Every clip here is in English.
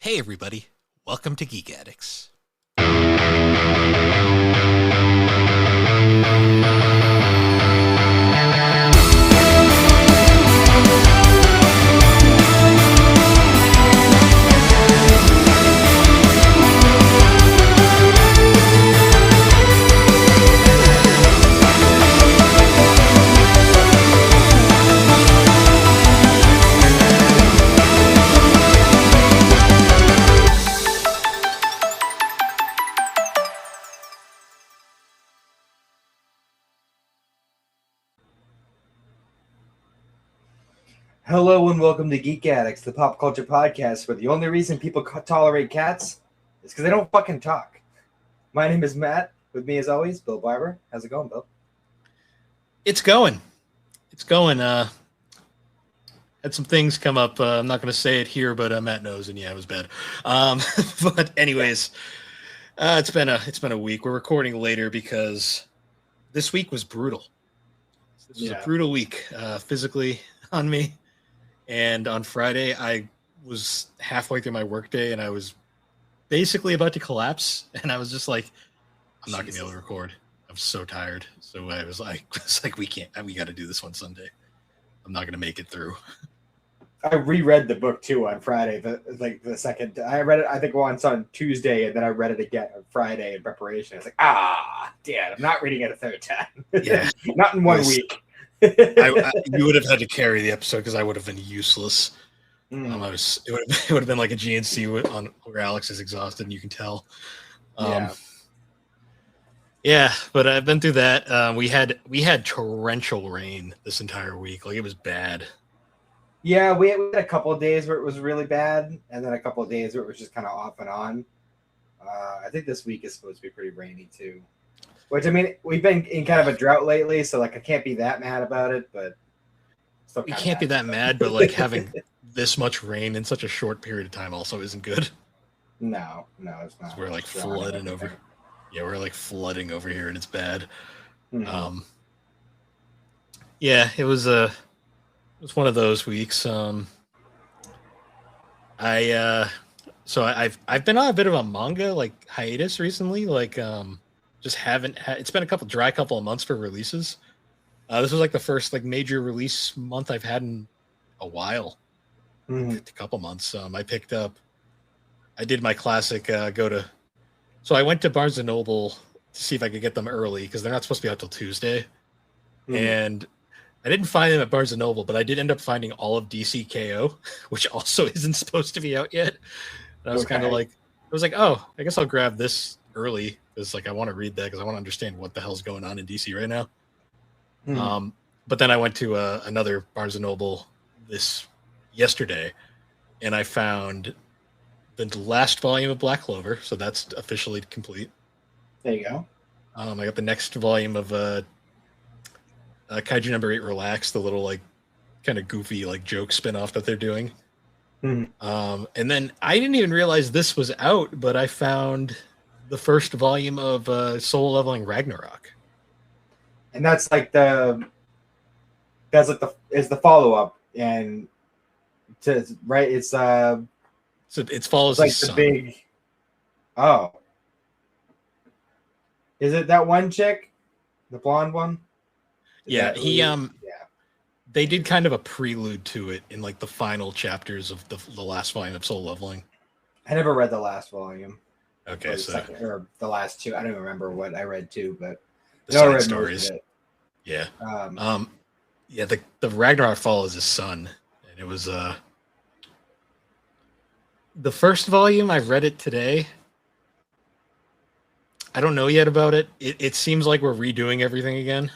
Hey everybody, welcome to Geek Addicts. Hello and welcome to Geek Addicts, the pop culture podcast where the only reason people tolerate cats is because they don't fucking talk. My name is Matt. With me, as always, Bill Barber. How's it going, Bill? It's going. Had some things come up. I'm not going to say it here, but Matt knows, and yeah, it was bad. But anyways, it's been a week. We're recording later because this week was brutal. This was a brutal week, physically on me. And on Friday, I was halfway through my workday, and I was basically about to collapse. And I was just like, I'm not going to be able to record. I'm so tired. So I was like, we got to do this one Sunday. I'm not going to make it through. I reread the book too on Friday. The second I read it, I think once on Tuesday, and then I read it again on Friday in preparation. I was like, damn, I'm not reading it a third time. Yeah, not in 1 week. You would have had to carry the episode because I would have been useless. It would have been like a GNC on where Alex is exhausted, and you can tell. Yeah, but I've been through that. We had torrential rain this entire week. Like, it was bad. Yeah, we had a couple of days where it was really bad, and then a couple of days where it was just kind of off and on. I think this week is supposed to be pretty rainy too. Which, I mean, we've been in kind of a drought lately, so like I can't be that mad about it, but you can't be that mad, but like having this much rain in such a short period of time also isn't good. No, it's not. We're like flooding over. Yeah, we're like flooding over here, and it's bad. Mm-hmm. Yeah, it was one of those weeks. So I've been on a bit of a manga like hiatus recently, like just haven't it's been a dry couple of months for releases. This was like the first like major release month I've had in a while. A couple months. I did my classic so I went to Barnes and Noble to see if I could get them early because they're not supposed to be out till Tuesday. And I didn't find them at Barnes and Noble, but I did end up finding all of DCKO, which also isn't supposed to be out yet. And I was kind of like, oh, I guess I'll grab this early because like I want to read that because I want to understand what the hell's going on in DC right now. But then I went to another Barnes and Noble yesterday, and I found the last volume of Black Clover, so that's officially complete. There you go. I got the next volume of Kaiju number 8 Relax, the little like kind of goofy like joke spinoff that they're doing. And then I didn't even realize this was out, but I found the first volume of Soul Leveling Ragnarok. And that's like the follow up, and right, it's so it follows like his the son. big. Oh, is it that one chick, the blonde one? Yeah, they did kind of a prelude to it in like the final chapters of the last volume of Soul Leveling. I never read the last volume. Okay, or the last two. I don't even remember what I read too, but the side stories. Yeah. The Ragnarok follows his son, and it was the first volume. I read it today. I don't know yet about it. It seems like we're redoing everything again.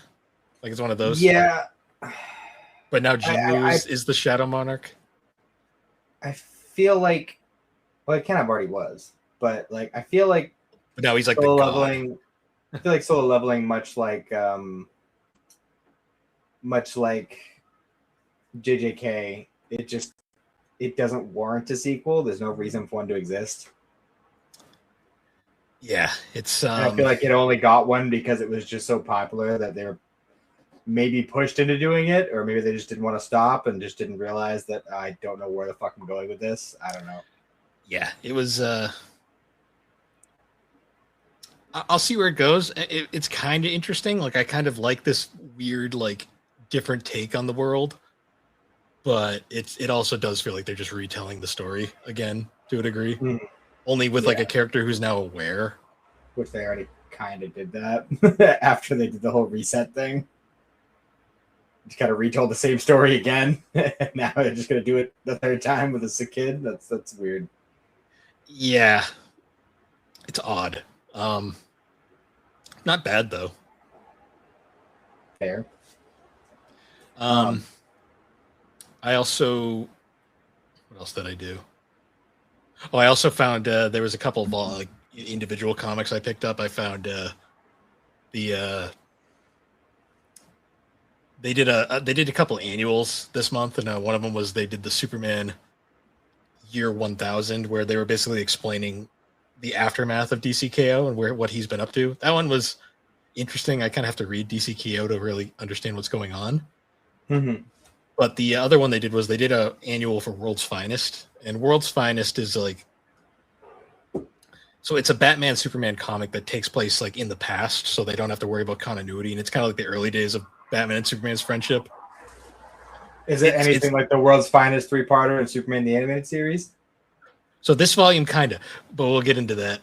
Like it's one of those. Yeah. But now Jinwoo is the Shadow Monarch. I feel like, well, it kind of already was, but like I feel like. But now he's like solo the leveling. I feel like solo leveling, much like JJK, it doesn't warrant a sequel. There's no reason for one to exist. Yeah, it's. I feel like it only got one because it was just so popular that they were maybe pushed into doing it, or maybe they just didn't want to stop and just didn't realize that I don't know where the fuck I'm going with this. I don't know. yeah, it was. I'll see where it goes. It's kind of interesting. Like I kind of like this weird, like different take on the world, but it also does feel like they're just retelling the story again to a degree. Mm, Only with like yeah, a character who's now aware. which they already kind of did that after they did the whole reset thing. Just kind of retold the same story again. Now they're just gonna do it the third time with a sick kid. That's weird. Yeah, it's odd. Not bad though. Fair. Um, I also, what else did I do? Oh, I also found there was a couple of like individual comics I picked up. I found the they did a couple annuals this month, and one of them was they did the Superman year 1000, where they were basically explaining the aftermath of DCKO and what he's been up to. That one was interesting. I kind of have to read DCKO to really understand what's going on. Mm-hmm. But the other one they did was they did a annual for World's Finest, and World's Finest is like, so it's a Batman Superman comic that takes place like in the past, so they don't have to worry about continuity, and it's kind of like the early days of Batman and Superman's friendship. Is it It's anything like the world's finest three-parter and Superman the Animated Series? so this volume kind of, but we'll get into that.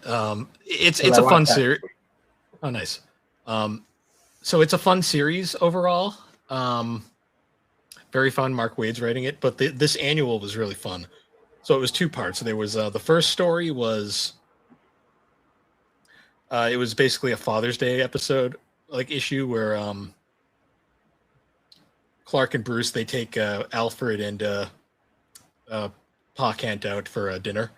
It's a fun series. Oh, nice. So it's a fun series overall. Very fun. Mark Waid's writing it, but this annual was really fun. So it was two parts. There was the first story was it was basically a Father's Day episode like issue where Clark and Bruce they take Alfred and Pa Kent out for dinner.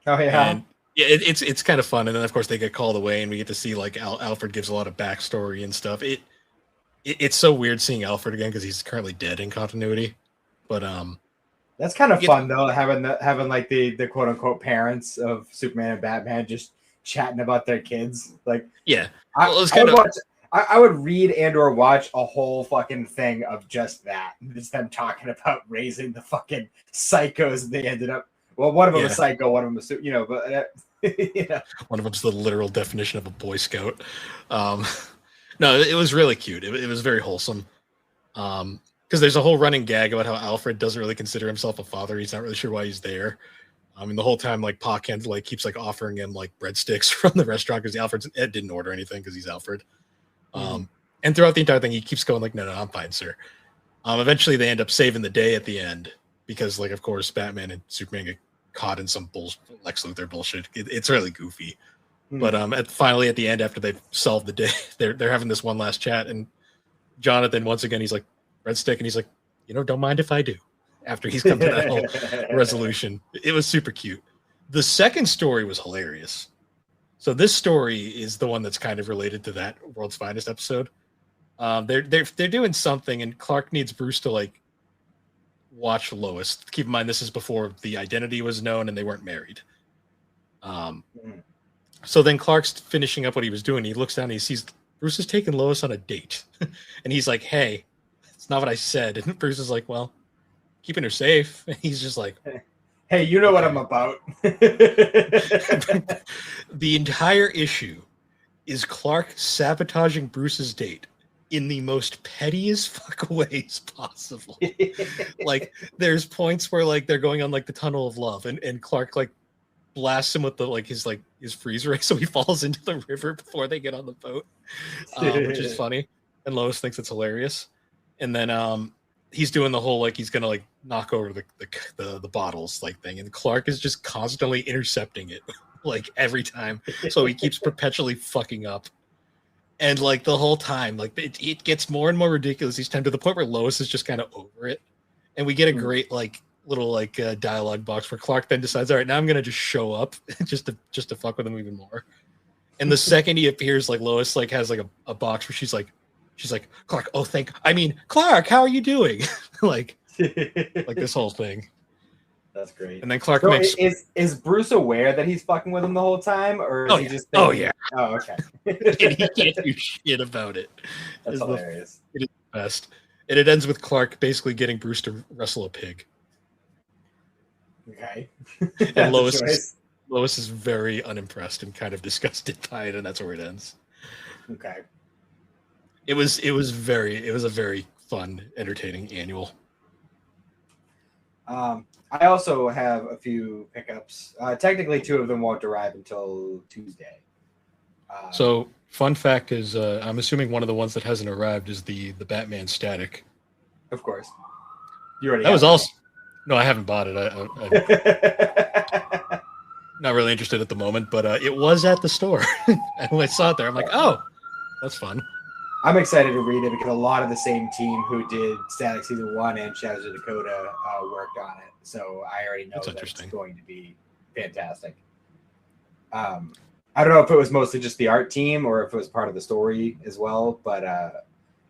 Oh yeah. And yeah, it's kind of fun. And then of course they get called away, and we get to see like Alfred gives a lot of backstory and stuff. It's so weird seeing Alfred again because he's currently dead in continuity. But that's kind of fun though, having like the quote unquote parents of Superman and Batman just chatting about their kids. Like, yeah, I would read and or watch a whole fucking thing of just that. Just them talking about raising the fucking psychos they ended up. Well, one of them is psycho, one of them is, but one of them's the literal definition of a Boy Scout. No, it was really cute. It was very wholesome. Because there's a whole running gag about how Alfred doesn't really consider himself a father. He's not really sure why he's there. I mean, the whole time, like Pa Kent like keeps like offering him like breadsticks from the restaurant because Alfred didn't order anything because he's Alfred. And throughout the entire thing, he keeps going like, "No, I'm fine, sir." Eventually, they end up saving the day at the end because, like, of course, Batman and Superman get caught in some Lex Luthor bullshit. It's really goofy. But finally, at the end, after they've solved the day, they're having this one last chat, and Jonathan once again he's like, "Breadstick," and he's like, "Don't mind if I do." After he's come to that whole resolution, it was super cute. The second story was hilarious. So this story is the one that's kind of related to that World's Finest episode. They're doing something, and Clark needs Bruce to like watch Lois. Keep in mind, this is before the identity was known and they weren't married. So then Clark's finishing up what he was doing. He looks down and he sees Bruce is taking Lois on a date, and he's like, "Hey, it's not what I said." And Bruce is like, "Well, keeping her safe." And he's just like, "Hey, you know what I'm about." The entire issue is Clark sabotaging Bruce's date in the most pettiest fuck ways possible. Like, there's points where like they're going on like the tunnel of love, and Clark like blasts him with his freeze ray, so he falls into the river before they get on the boat, which is funny. And Lois thinks it's hilarious. And then he's doing the whole like he's gonna like knock over the bottles like thing, and Clark is just constantly intercepting it like every time, so he keeps perpetually fucking up. And like the whole time, like it gets more and more ridiculous each time, to the point where Lois is just kind of over it. And we get a great like little like dialogue box where Clark then decides, all right, now I'm gonna just show up just to fuck with him even more. And the second he appears, like Lois like has like a box where she's like Clark, Clark, how are you doing? like this whole thing. That's great. And then Clark so makes is Bruce aware that he's fucking with him the whole time, or is he just oh yeah. Oh, okay. And he can't do shit about it. That's hilarious. It is the best. And it ends with Clark basically getting Bruce to wrestle a pig. Okay. And That's a Lois choice. Lois is very unimpressed and kind of disgusted by it, and that's where it ends. Okay. It was a very fun, entertaining annual. I also have a few pickups. Technically, two of them won't arrive until Tuesday. So, fun fact is, I'm assuming one of the ones that hasn't arrived is the Batman Static. Of course, you already That have was also no, I haven't bought it. I'm it. not really interested at the moment, but it was at the store, and when I saw it there, I'm like, oh, that's fun. I'm excited to read it because a lot of the same team who did Static Season 1 and Shadows of Dakota worked on it. So I already know that it's going to be fantastic. I don't know if it was mostly just the art team or if it was part of the story as well, but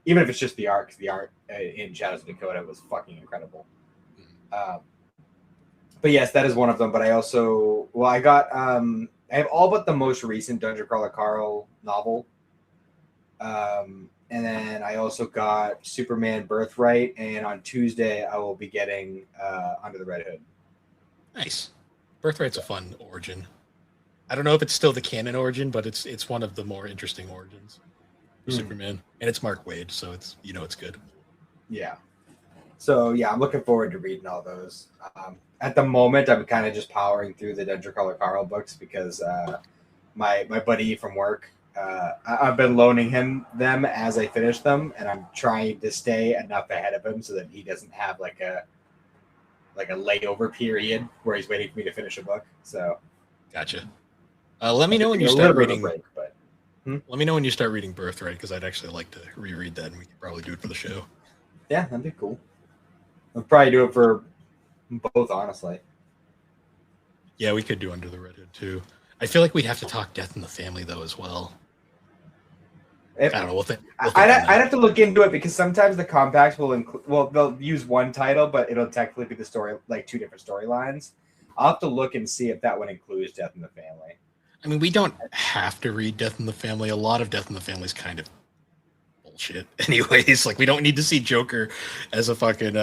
even if it's just the art, because the art in Shadows of Dakota was fucking incredible. But yes, that is one of them. But I also, I have all but the most recent Dungeon Crawler Carl novel. And then I also got Superman Birthright, and on Tuesday I will be getting Under the Red Hood. Nice. Birthright's a fun origin. I don't know if it's still the canon origin, but it's one of the more interesting origins for Superman, and it's Mark Waid, so it's it's good. Yeah. So yeah, I'm looking forward to reading all those. At the moment, I'm kind of just powering through the Dungeon Crawler Carl books because my buddy from work. I've been loaning him them as I finish them, and I'm trying to stay enough ahead of him so that he doesn't have like a layover period where he's waiting for me to finish a book. So, gotcha. Let me know when you start reading. Break, but let me know when you start reading Birthright, because I'd actually like to reread that, and we could probably do it for the show. Yeah, that'd be cool. I'll probably do it for both, honestly. Yeah, we could do Under the Red Hood too. I feel like we'd have to talk Death in the Family though as well. I don't know. I'd have to look into it because sometimes the compacts will include. Well, they'll use one title, but it'll technically be the story, like two different storylines. I'll have to look and see if that one includes Death in the Family. I mean, we don't have to read Death in the Family. A lot of Death in the Family is kind of bullshit, anyways. Like, we don't need to see Joker as a fucking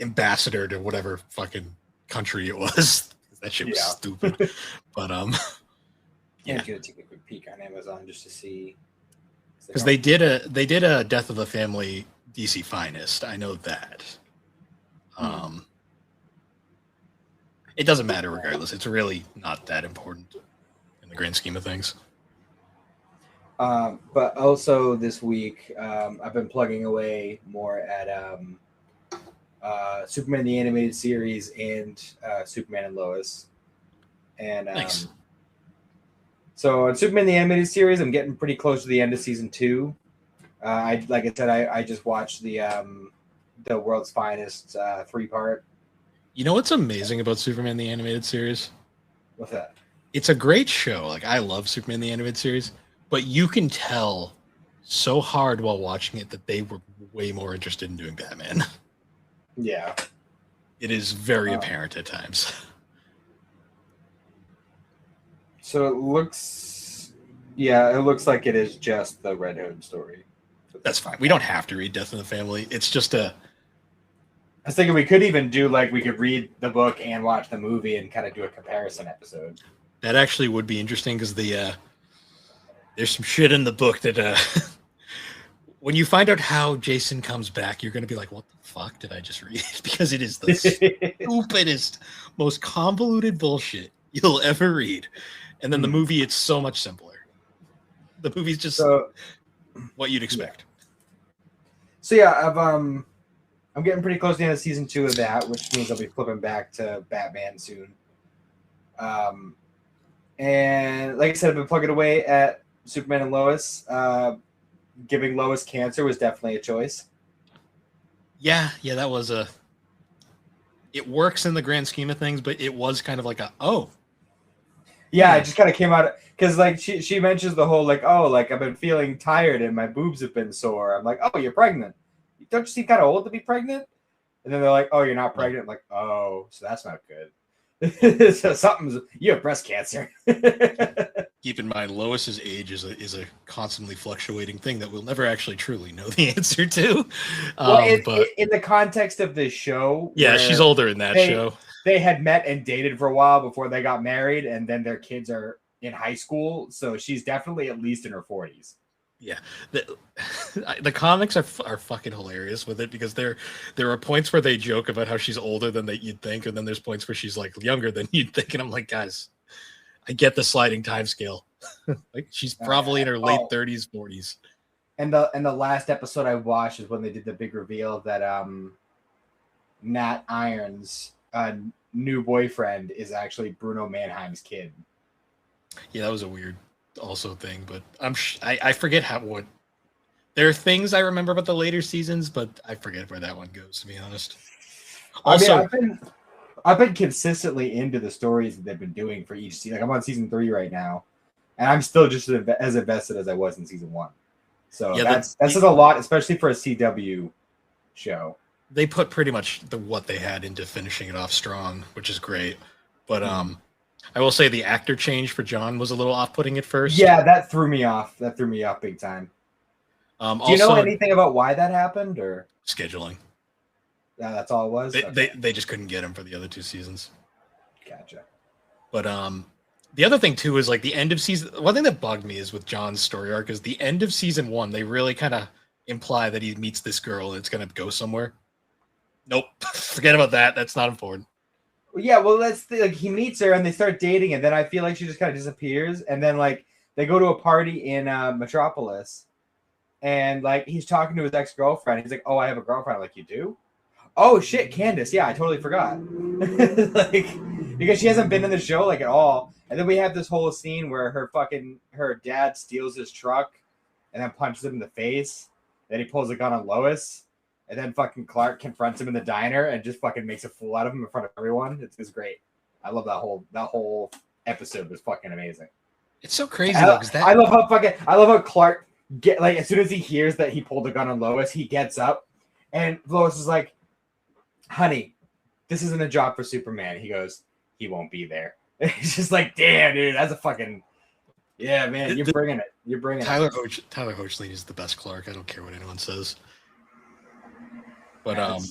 ambassador to whatever fucking country it was. That shit was stupid. But yeah, I'm gonna take a quick peek on Amazon just to see. Because they did a Death of the Family DC Finest. I know that. It doesn't matter regardless. It's really not that important in the grand scheme of things. But also this week, I've been plugging away more at Superman the Animated Series and Superman and Lois. And nice. So on Superman the Animated Series, I'm getting pretty close to the end of season 2. Like I said, I just watched the World's Finest 3-part. You know what's amazing about Superman the Animated Series? What's that? It's a great show. Like, I love Superman the Animated Series, but you can tell so hard while watching it that they were way more interested in doing Batman. Yeah. It is very apparent at times. So it looks like it is just the Red Hood story. That's fine. We don't have to read Death in the Family. It's just I was thinking we could even do we could read the book and watch the movie and kind of do a comparison episode. That actually would be interesting because there's some shit in the book that when you find out how Jason comes back, you're going to be like, what the fuck did I just read? Because it is the stupidest, most convoluted bullshit you'll ever read. And then the movie, it's so much simpler. The movie's just what you'd expect. So yeah, I'm getting pretty close to the end of season 2 of that, which means I'll be flipping back to Batman soon. And like I said, I've been plugging away at Superman and Lois. Giving Lois cancer was definitely a choice. Yeah, that was it works in the grand scheme of things, but it was kind of like Yeah, it just kind of came out because she mentions the whole I've been feeling tired and my boobs have been sore. I'm like, oh, you're pregnant. Don't you seem kind of old to be pregnant? And then they're like, oh, you're not pregnant. I'm like, oh, so that's not good. So you have breast cancer. Keep in mind, Lois's age is a constantly fluctuating thing that we'll never actually truly know the answer to. Well, in the context of this show, yeah, she's older in that show. they had met and dated for a while before they got married, and then their kids are in high school, so she's definitely at least in her 40s. Yeah, the comics are fucking hilarious with it because there are points where they joke about how she's older than you'd think, and then there's points where she's like younger than you'd think, and I'm like, guys, I get the sliding time scale. Like she's probably in her late 30s, 40s. And the last episode I watched is when they did the big reveal that Nat Irons' new boyfriend is actually Bruno Mannheim's kid. Yeah, that was a weird also thing, but I forget what there are things I remember about the later seasons, but I forget where that one goes, to be honest. Also, I've been consistently into the stories that they've been doing for each season. Like I'm on season 3 right now, and I'm still just as invested as I was in season 1. So yeah, that's a lot, especially for a CW show. They put pretty much what they had into finishing it off strong, which is great. But I will say the actor change for John was a little off-putting at first. Yeah, that threw me off. That threw me off big time. Do you know anything about why that happened, or scheduling? Yeah, that's all it was. They just couldn't get him for the other 2 seasons. Gotcha. But the other thing too is like the end of season. One thing that bugged me is with John's story arc is the end of season 1. They really kind of imply that he meets this girl and it's gonna go somewhere. Nope, forget about that. That's not important. Yeah, well, that's like he meets her and they start dating, and then I feel like she just kind of disappears, and then like they go to a party in Metropolis, and like he's talking to his ex-girlfriend. He's like, "Oh, I have a girlfriend." I'm like, "You do?" "Oh shit, Candace. Yeah, I totally forgot." Like because she hasn't been in the show like at all. And then we have this whole scene where her dad steals his truck and then punches him in the face. Then he pulls a gun on Lois. And then fucking Clark confronts him in the diner and just fucking makes a fool out of him in front of everyone. It's great. I love that whole episode was fucking amazing. It's so crazy though, because I love how Clark as soon as he hears that he pulled a gun on Lois, he gets up and Lois is like, "Honey, this isn't a job for Superman." He goes, "He won't be there." It's just like, damn, dude, that's a fucking yeah, man. You're bringing it. You're bringing Tyler it. Tyler Hoechlin is the best Clark. I don't care what anyone says. But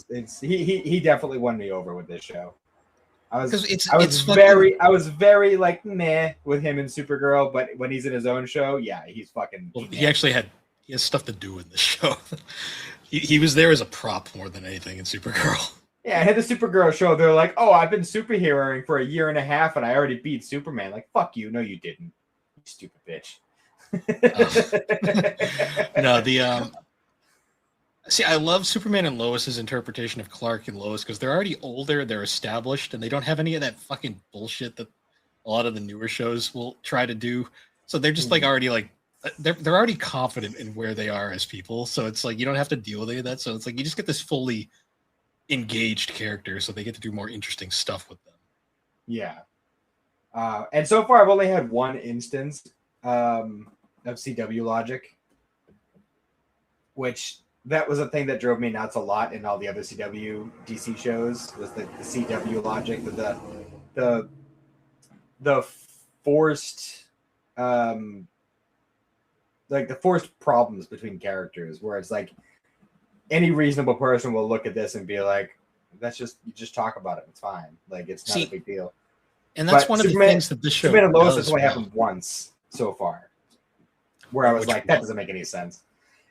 he definitely won me over with this show. I was very like meh with him in Supergirl, but when he's in his own show, yeah, he's fucking. Well, he has stuff to do in this show. he was there as a prop more than anything in Supergirl. Yeah, I had the Supergirl show. They're like, "Oh, I've been superheroing for a year and a half, and I already beat Superman." Like, fuck you. No, you didn't. You stupid bitch. No, see, I love Superman and Lois's interpretation of Clark and Lois because they're already older, they're established, and they don't have any of that fucking bullshit that a lot of the newer shows will try to do. So they're just like already like they're already confident in where they are as people. So it's like you don't have to deal with any of that. So it's like you just get this fully engaged character, so they get to do more interesting stuff with them. Yeah. And so far I've only had one instance of CW logic, which that was a thing that drove me nuts a lot in all the other CW DC shows was the CW logic, the forced like the forced problems between characters where it's like any reasonable person will look at this and be like, you just talk about it. It's fine. Like it's not a big deal. And that's one of the things that this show Superman and Lois has only happened once so far. Where I was like, that doesn't make any sense.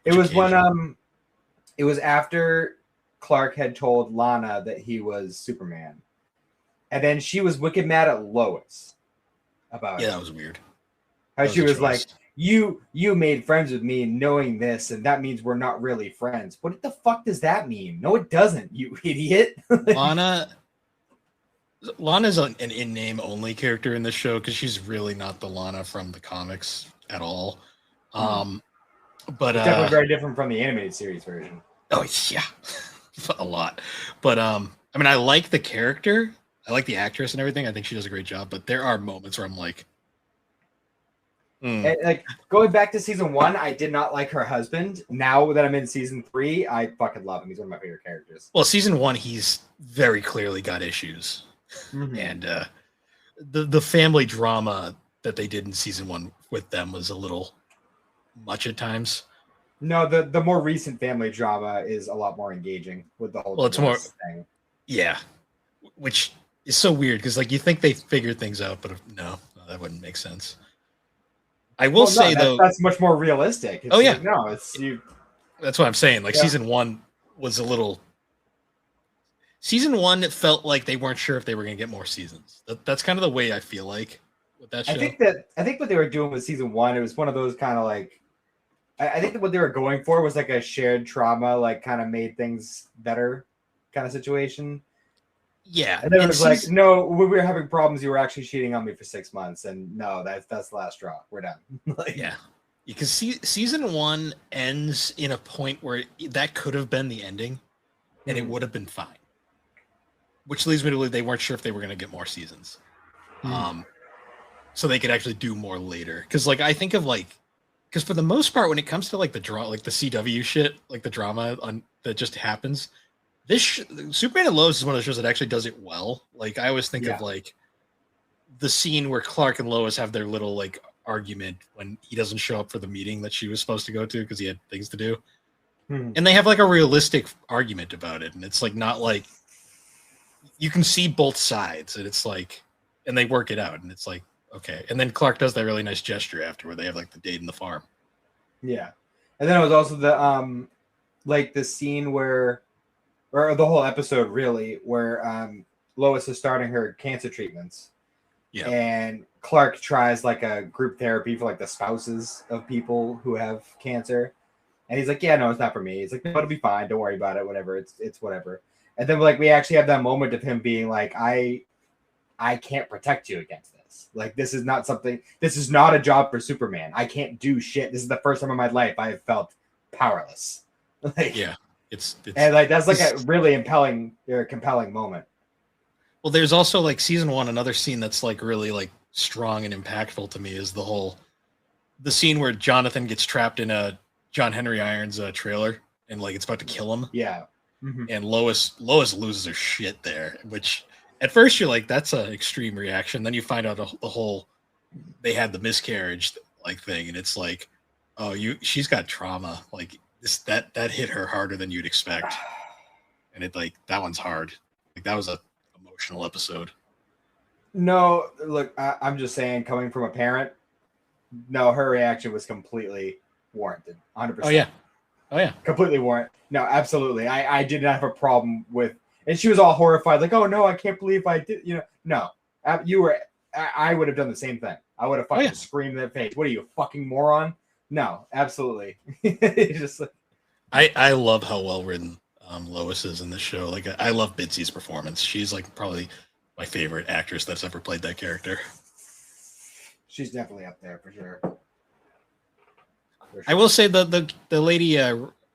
It was when it was after Clark had told Lana that he was Superman. And then she was wicked mad at Lois about it. Yeah, that was weird. How she was like, You made friends with me knowing this, and that means we're not really friends. What the fuck does that mean? No, it doesn't, you idiot. Lana's an in-name only character in this show because she's really not the Lana from the comics at all. But it's definitely very different from the animated series version. Oh yeah, a lot. But I mean, I like the character, I like the actress and everything. I think she does a great job. But there are moments where I'm like. And, like going back to season 1, I did not like her husband. Now that I'm in season 3, I fucking love him. He's one of my favorite characters. Well, season 1, he's very clearly got issues, and the family drama that they did in season 1 with them was a little much at times. No, the more recent family drama is a lot more engaging with the whole. Well, it's more thing. Yeah, which It's so weird because like you think they figured things out, but no, that wouldn't make sense. I will say though, that's much more realistic. It's yeah, no, it's you. That's what I'm saying. Like season one was a little. Season one, it felt like they weren't sure if they were going to get more seasons. That's kind of the way I feel like with that show. I think what they were doing with season one, it was one of those kind of like. I think that what they were going for was like a shared trauma, like kind of made things better, kind of situation. Yeah, and then it was like, no, we were having problems. You were actually cheating on me for 6 months, and no, that's the last straw. We're done. Like, yeah, because season one ends in a point where that could have been the ending, and it would have been fine. Which leads me to believe they weren't sure if they were going to get more seasons, so they could actually do more later. Because like I think of like, because for the most part, when it comes to like the like the CW shit, like the drama that just happens. This Superman and Lois is one of the shows that actually does it well. Like I always think of like the scene where Clark and Lois have their little like argument when he doesn't show up for the meeting that she was supposed to go to because he had things to do, and they have like a realistic argument about it, and it's like not like you can see both sides, and it's like, and they work it out, and it's like okay, and then Clark does that really nice gesture after where they have like the date in the farm. Yeah, and then it was also the like the scene where. Or the whole episode, really, where Lois is starting her cancer treatments. Yeah. And Clark tries like a group therapy for like the spouses of people who have cancer. And he's like, yeah, no, it's not for me. He's like, no, it'll be fine. Don't worry about it. Whatever. It's whatever. And then like we actually have that moment of him being like, I can't protect you against this. Like this is not a job for Superman. I can't do shit. This is the first time in my life I have felt powerless. Like yeah. It's and like that's like a really compelling moment. Well, there's also like season one, another scene that's like really like strong and impactful to me is the scene where Jonathan gets trapped in a John Henry Irons trailer and like it's about to kill him. Yeah. And Lois loses her shit there, which at first you're like, that's an extreme reaction. Then you find out the whole they had the miscarriage like thing, and it's like, oh, she's got trauma. Like that hit her harder than you'd expect, and it like that one's hard. Like that was a emotional episode. No, look, I'm just saying, coming from a parent, no, her reaction was completely warranted, 100%. Oh yeah, completely warranted. No, absolutely. I did not have a problem with, and she was all horrified, like, oh no, I can't believe I did. No, you were. I would have done the same thing. I would have fucking screamed in their face. What are you, a fucking moron? No, absolutely. Just like, I love how well written Lois is in this show. Like I love Bitsy's performance. She's like probably my favorite actress that's ever played that character. She's definitely up there for sure. I will say the lady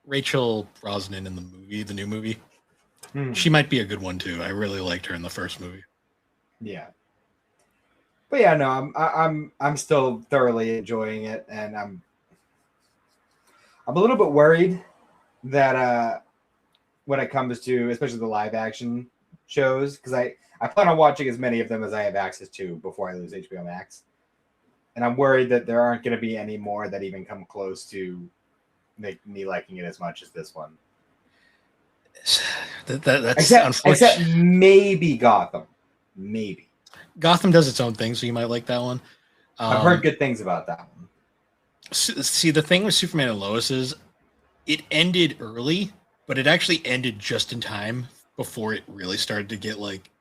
Rachel Brosnan in the new movie, she might be a good one too. I really liked her in the first movie. Yeah. But yeah, no, I'm still thoroughly enjoying it, and I'm a little bit worried that when it comes to especially the live action shows, because I plan on watching as many of them as I have access to before I lose HBO Max, and I'm worried that there aren't going to be any more that even come close to make me liking it as much as this one. That's except maybe Gotham, maybe. Gotham does its own thing, so you might like that one. I've heard good things about that one. See, the thing with Superman and Lois is it ended early, but it actually ended just in time before it really started to get like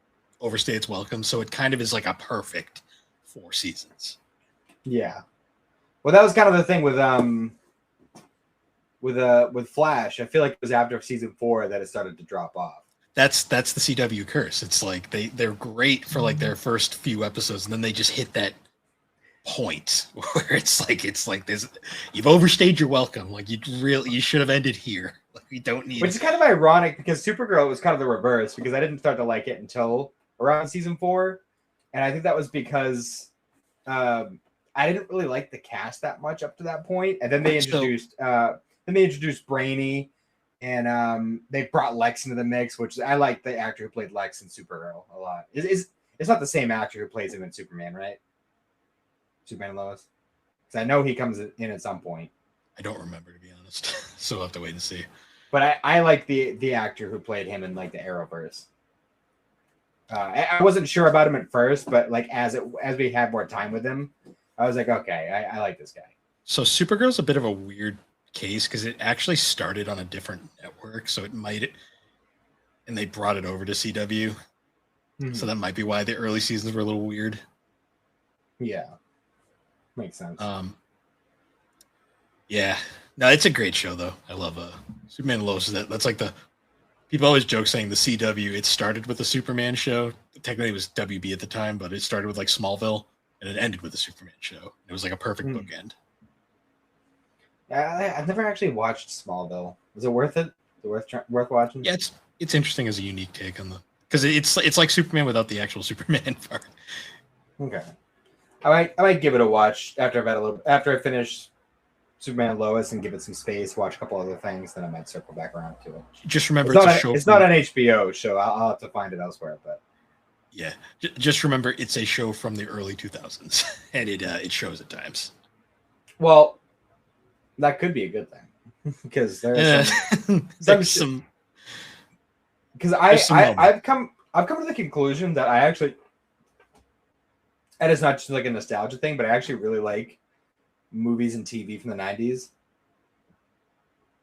overstay its welcome. So it kind of is like a perfect 4 seasons. Yeah. Well, that was kind of the thing with Flash. I feel like it was after season 4 that it started to drop off. That's the CW curse. It's like they're great for like their first few episodes, and then they just hit that point where it's like this. You've overstayed your welcome. Like you should have ended here. Like we don't need. Which is kind of ironic because Supergirl was kind of the reverse, because I didn't start to like it until around season 4, and I think that was because I didn't really like the cast that much up to that point, and then they introduced Brainy. And they brought Lex into the mix, which I like the actor who played Lex in Supergirl a lot. It's not the same actor who plays him in Superman, right? Superman and Lois? Because I know he comes in at some point. I don't remember, to be honest. So we'll have to wait and see. But I like the actor who played him in like the Arrowverse. I wasn't sure about him at first, but like as we had more time with him, I was like, okay, I like this guy. So Supergirl's a bit of a weird case because it actually started on a different network, so it might, and they brought it over to CW, so that might be why the early seasons were a little weird. Yeah, makes sense. Yeah, no, it's a great show though. I love Superman and Lois. That's like the people always joke saying the CW. It started with the Superman show. Technically, it was WB at the time, but it started with like Smallville, and it ended with the Superman show. It was like a perfect bookend. I've never actually watched Smallville. Is it worth it? Is it worth watching? Yeah, it's interesting as a unique take on the because it's like Superman without the actual Superman part. Okay, I might give it a watch after I finish Superman and Lois and give it some space. Watch a couple other things, then I might circle back around to it. Just remember, it's not an HBO show. I'll have to find it elsewhere, but yeah, just remember it's a show from the early 2000s, and it shows at times. Well, that could be a good thing because there's some because I've come to the conclusion that I actually, and it's not just like a nostalgia thing, but I actually really like movies and TV from the 90s.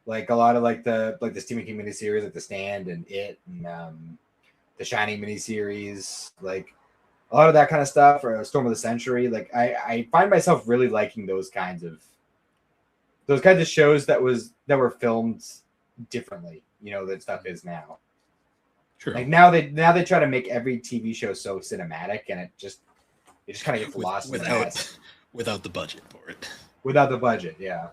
Like a lot of like the Stephen King miniseries, like The Stand and It and the Shining miniseries, like a lot of that kind of stuff, or Storm of the Century. Like I find myself really liking those kinds of shows that were filmed differently, that stuff is now. True. Like now they try to make every TV show so cinematic, and it just kind of gets lost without the budget for it. Without the budget, yeah.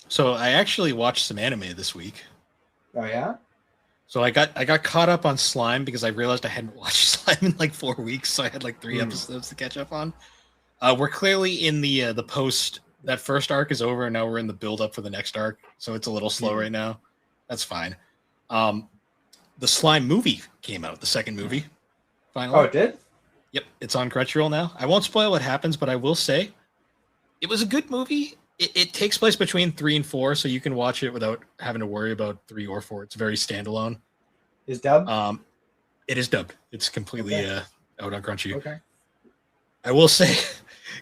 So I actually watched some anime this week. Oh yeah? So I got caught up on Slime because I realized I hadn't watched Slime in like 4 weeks, so I had like 3 episodes to catch up on. We're clearly in the post. That first arc is over, and now we're in the build up for the next arc, so it's a little slow right now. That's fine. The Slime movie came out, the second movie. Finally. Oh, it did? Yep, it's on Crunchyroll now. I won't spoil what happens, but I will say it was a good movie. It takes place between 3 and 4, so you can watch it without having to worry about 3 or 4. It's very standalone. Is dubbed? It is dubbed. It's completely out on Crunchy. Okay. I will say,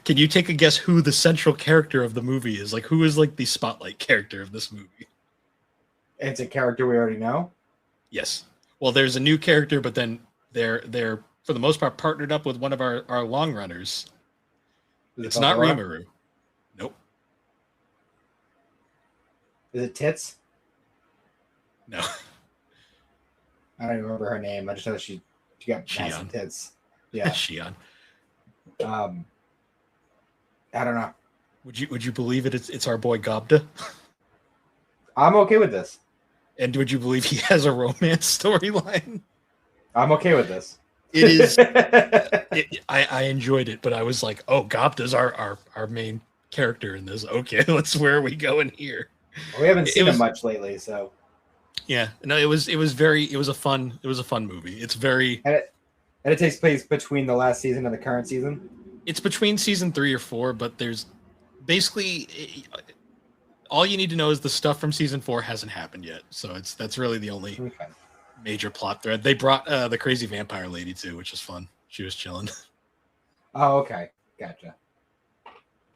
can you take a guess who the central character of the movie is? Like, who is like the spotlight character of this movie? It's a character we already know? Yes. Well, there's a new character, but then they're for the most part partnered up with one of our long runners. It's not Rimuru. Nope. Is it Tits? No. I don't even remember her name. I just know that she got massive tits. Yeah. Shion. I don't know. Would you believe it? It's our boy Gobda. I'm okay with this. And would you believe he has a romance storyline? I'm okay with this. It is. I enjoyed it, but I was like, "Oh, Gobda's our main character in this." Okay, where are we going here? We haven't seen him much lately, so yeah. No, it was a fun movie. It's very. And it takes place between the last season and the current season. It's between season 3 or 4, but there's basically all you need to know is the stuff from season 4 hasn't happened yet. So that's really the only major plot thread. They brought the crazy vampire lady too, which was fun. She was chilling. Oh, okay, gotcha.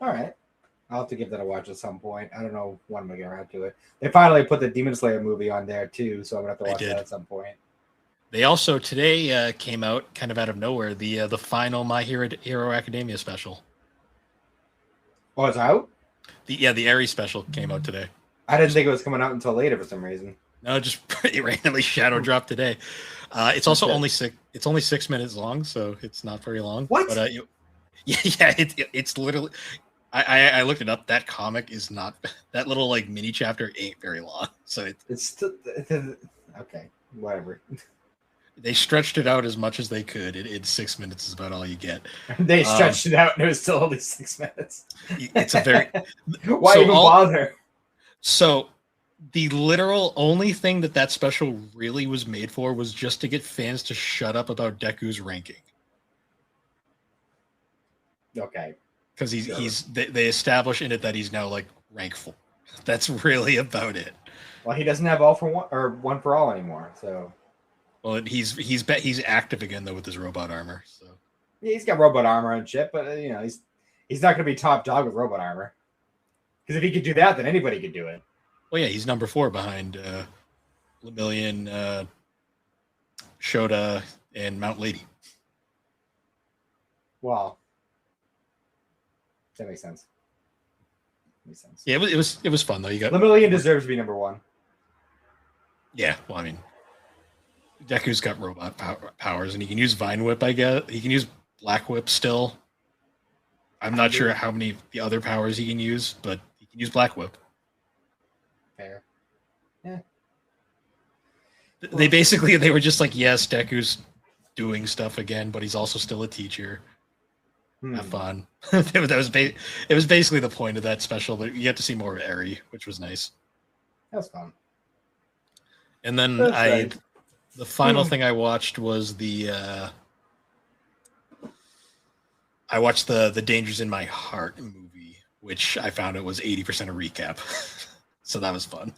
All right, I'll have to give that a watch at some point. I don't know when I'm gonna get around to it. They finally put the Demon Slayer movie on there too, so I'm gonna have to watch that at some point. They also today came out kind of out of nowhere the final My Hero Academia special. Oh, it's out? The Aries special came out today. I didn't think it was coming out until later for some reason. No, just it randomly shadow dropped today. It's also only 6 minutes long, so it's not very long. What? But it's literally. I looked it up. That comic is not that little like mini chapter ain't very long. So it's still okay. Whatever. They stretched it out as much as they could. In 6 minutes is about all you get. They stretched it out, and it was still only 6 minutes. It's a very why even bother? So the literal only thing that special really was made for was just to get fans to shut up about Deku's ranking. Okay. Because they establish in it that he's now like rank 4. That's really about it. Well, he doesn't have all for one or one for all anymore. So Well, he's active again though with his robot armor. So Yeah, he's got robot armor and shit, but he's not going to be top dog with robot armor. Because if he could do that, then anybody could do it. well, yeah, he's number 4 behind Lemillion, Shota, and Mount Lady. Wow, that makes sense. Yeah, it was fun though. You got Lemillion deserves to be number 1. Yeah, well, I mean, Deku's got robot powers, and he can use Vine Whip. I guess he can use Black Whip still. I'm not sure how many the other powers he can use, but he can use Black Whip. Fair. Yeah. They were just like, yes, Deku's doing stuff again, but he's also still a teacher. Have fun. It was basically the point of that special. That you get to see more of Eri, which was nice. That was fun. And then the final thing I watched was I watched the Dangers in My Heart movie, which I found it was 80% a recap. So that was fun.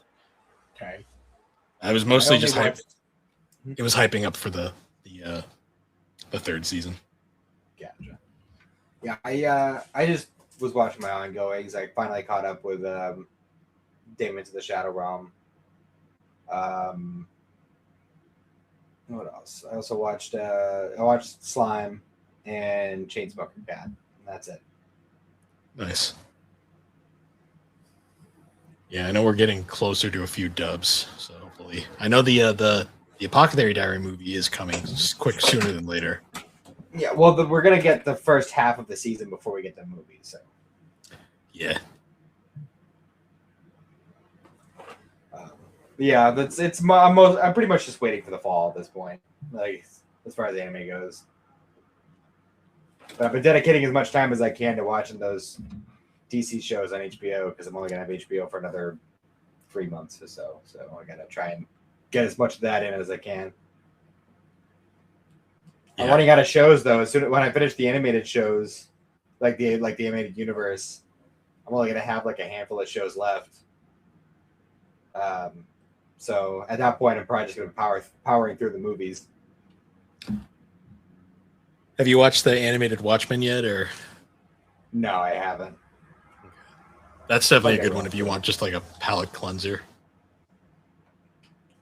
Okay. I was mostly just hyped. It was hyping up for the 3rd season. Gotcha. Yeah, I just was watching my ongoings. I finally caught up with Damon to the Shadow Realm. What else? I also watched Slime and Chainsmoker Cat. And that's it. Nice. Yeah, I know we're getting closer to a few dubs, so hopefully. I know the Apothecary Diary movie is coming sooner than later. Yeah, well, we're gonna get the first half of the season before we get the movie. So. Yeah. Yeah, I'm pretty much just waiting for the fall at this point, like as far as anime goes. But I've been dedicating as much time as I can to watching those DC shows on HBO because I'm only gonna have HBO for another 3 months or so. So I gotta try and get as much of that in as I can. Yeah. I'm running out of shows though. When I finish the animated shows, like the animated universe, I'm only gonna have like a handful of shows left. So at that point, I'm probably just going to be powering through the movies. Have you watched the animated Watchmen yet, or? No, I haven't. That's definitely a good one if you want just like a palate cleanser.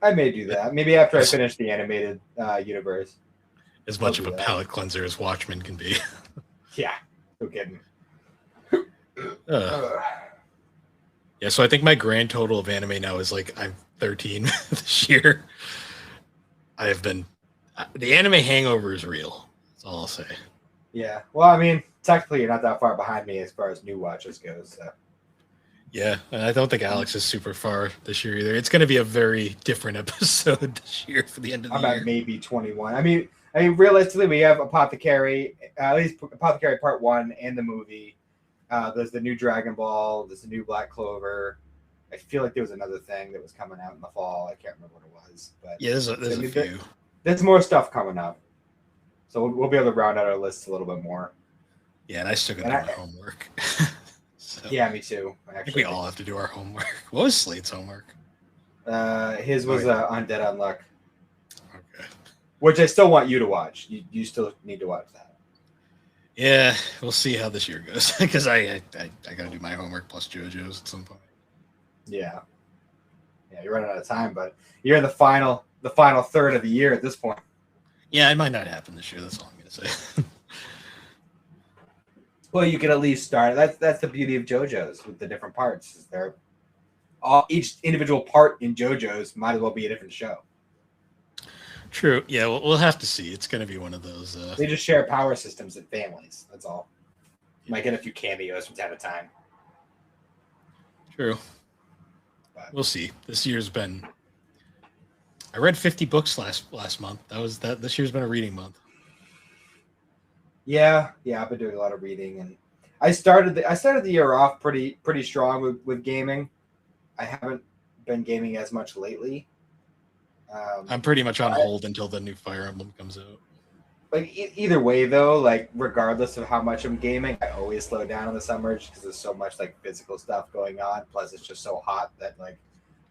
I may do that. Maybe after I finish the animated universe. As much of a palate cleanser as Watchmen can be. Yeah, no kidding. Yeah, so I think my grand total of anime now is like I'm 13 this year. I have been. The anime hangover is real. That's all I'll say. Yeah. Well, I mean, technically, you're not that far behind me as far as new watches goes. So. Yeah, and I don't think Alex is super far this year either. It's going to be a very different episode this year for the end of the year. I'm at maybe 21. I mean, realistically, we have Apothecary, at least Apothecary Part 1 and the movie. There's the new Dragon Ball. There's the new Black Clover. I feel like there was another thing that was coming out in the fall. I can't remember what it was. But yeah, there's a few. There's more stuff coming up. So we'll be able to round out our lists a little bit more. Yeah, and I still got to do my homework. So, yeah, me too. Actually, I think we all have to do our homework. What was Slate's homework? His was Undead Unluck. Okay. Which I still want you to watch. You still need to watch that. Yeah, we'll see how this year goes because I got to do my homework plus JoJo's at some point. Yeah, you're running out of time, but you're in the final third of the year at this point. Yeah, it might not happen this year. That's all I'm gonna say. Well, you can at least start. That's the beauty of JoJo's with the different parts. Is each individual part in JoJo's might as well be a different show. True. Yeah, we'll have to see. It's going to be one of those. They just share power systems and families. That's all. You might get a few cameos from time to time. True. But we'll see. This year's been. I read 50 books last month. This year's been a reading month. Yeah, I've been doing a lot of reading, and I started the year off pretty strong with gaming. I haven't been gaming as much lately. I'm pretty much on hold until the new Fire Emblem comes out. Like either way, though, like regardless of how much I'm gaming, I always slow down in the summer just because there's so much like physical stuff going on. Plus, it's just so hot that like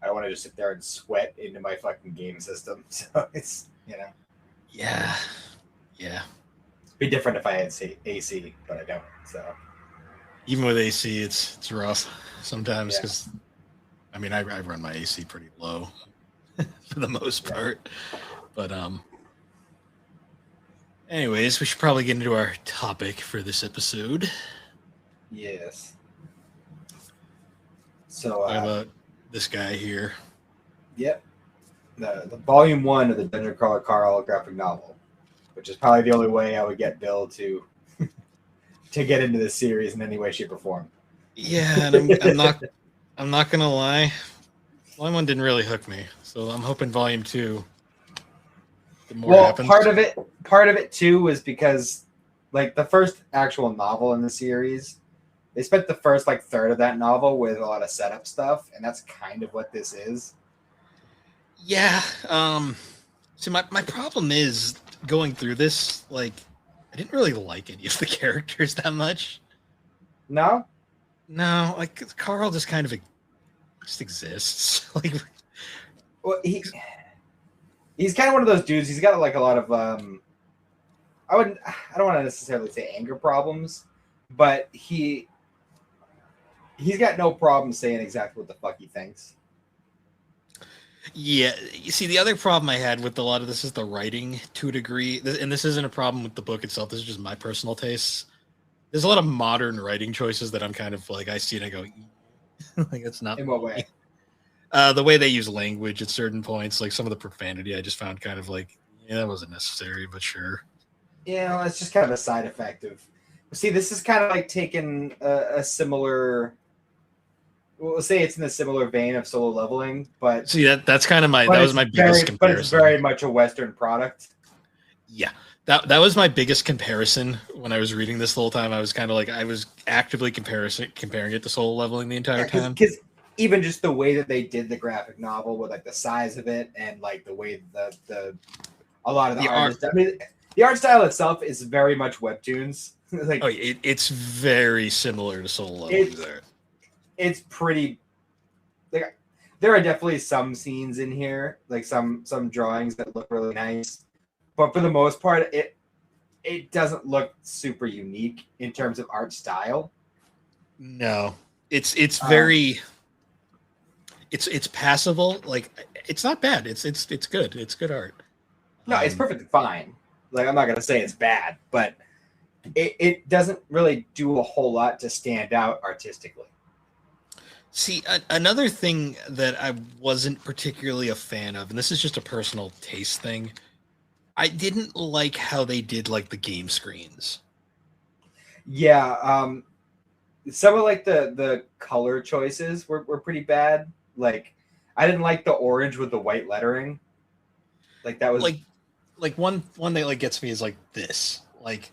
I don't want to just sit there and sweat into my fucking game system. So it's You know, Yeah. Yeah. it'd be different if I had AC, but I don't. So Even with AC, it's rough sometimes yeah, because I mean I run my AC pretty low for the most yeah, part. But anyways, we should probably get into our topic for this episode. yes. So Talk about this guy here. yep, the volume one of the Dungeon Crawler Carl graphic novel, which is probably the only way I would get Bill to get into this series in any way, shape, or form. Yeah, and I'm not gonna lie. Volume one didn't really hook me, so I'm hoping volume two. More Well, happens. part of it too was because like the first actual novel in the series, they spent the first like third of that novel with a lot of setup stuff, and that's kind of what this is. Yeah. So my problem is going through this, like, I didn't really like any of the characters that much. No, No, like Carl just kind of just exists. Like, well he's kind of one of those dudes. He's got like a lot of I don't want to necessarily say anger problems, but he's got no problem saying exactly what the fuck he thinks. yeah. You see, the other problem I had with a lot of this is the writing to a degree, and this isn't a problem with the book itself. This is just my personal tastes. There's a lot of modern writing choices that I'm kind of like I see it and I go, like it's not In what me. way? The way they use language at certain points, like some of the profanity, I just found kind of like, yeah, that wasn't necessary, but sure. Yeah, it's just kind of a side effect of. See, this is kind of like taking a similar. We'll say it's in a similar vein of Solo Leveling, but See that's kind of that was my biggest comparison. But it's very much a Western product. Yeah, that was my biggest comparison when I was reading this the whole time. I was kind of like I was actively comparing it to Solo Leveling the entire time. Because even just the way that they did the graphic novel with like the size of it and like the way the a lot of the art. I mean, the art style itself is very much webtoons. Like, oh, it's very similar to Solo Leveling there. It's pretty. Like, there are definitely some scenes in here, like some drawings that look really nice, but for the most part, it doesn't look super unique in terms of art style. No, it's very. It's passable. Like it's not bad. It's good. It's good art. No, it's perfectly fine. Like I'm not gonna say it's bad, but it doesn't really do a whole lot to stand out artistically. See, another thing that I wasn't particularly a fan of, and this is just a personal taste thing, I didn't like how they did like the game screens. Yeah, some of like the color choices were pretty bad. Like I didn't like the orange with the white lettering. Like that was like one that like gets me is like this. Like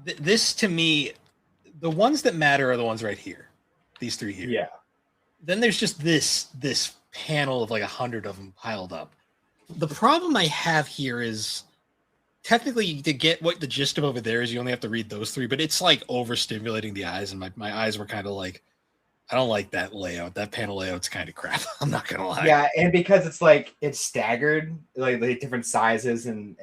this to me, the ones that matter are the ones right here. These three here. Yeah. Then there's just this panel of like 100 of them piled up. The problem I have here is technically to get what the gist of over there is, you only have to read those three, but it's like overstimulating the eyes, and my eyes were kind of like, I don't like that layout. That panel layout's kind of crap. I'm not gonna lie. Yeah, and because it's like it's staggered, like different sizes and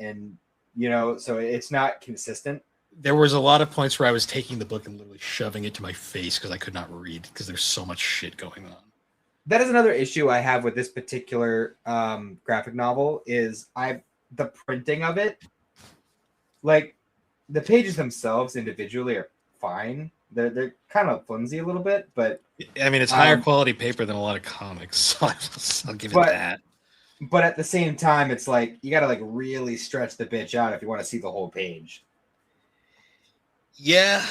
you know, so it's not consistent. There was a lot of points where I was taking the book and literally shoving it to my face because I could not read because there's so much shit going on. That is another issue I have with this particular graphic novel is the printing of it. Like the pages themselves individually are fine. They're kind of flimsy a little bit, but I mean it's higher quality paper than a lot of comics, so I'll give it that. But at the same time, it's like you got to like really stretch the bitch out if you want to see the whole page. Yeah.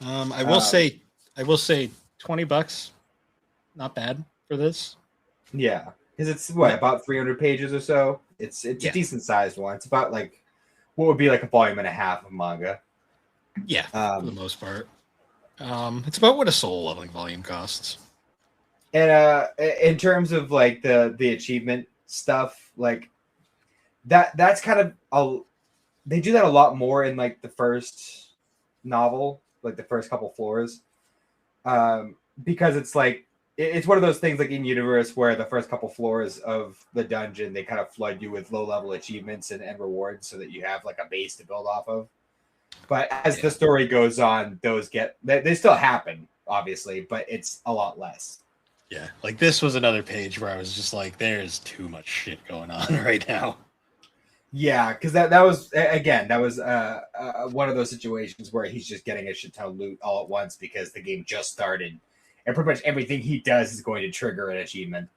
I will say $20, not bad for this. Yeah, because it's about 300 pages or so. It's a decent sized one. It's about like what would be like a volume and a half of manga. Yeah, for the most part. It's about what a Soul Leveling volume costs. And in terms of like the achievement stuff, like that's kind of they do that a lot more in like the first novel, like the first couple floors, because it's like it's one of those things like in Universe where the first couple floors of the dungeon they kind of flood you with low level achievements and rewards so that you have like a base to build off of. But as the story goes on, those they still happen, obviously, but it's a lot less. Yeah, like this was another page where I was just like, there's too much shit going on right now. Yeah, because that was one of those situations where he's just getting a shit ton of loot all at once because the game just started, and pretty much everything he does is going to trigger an achievement.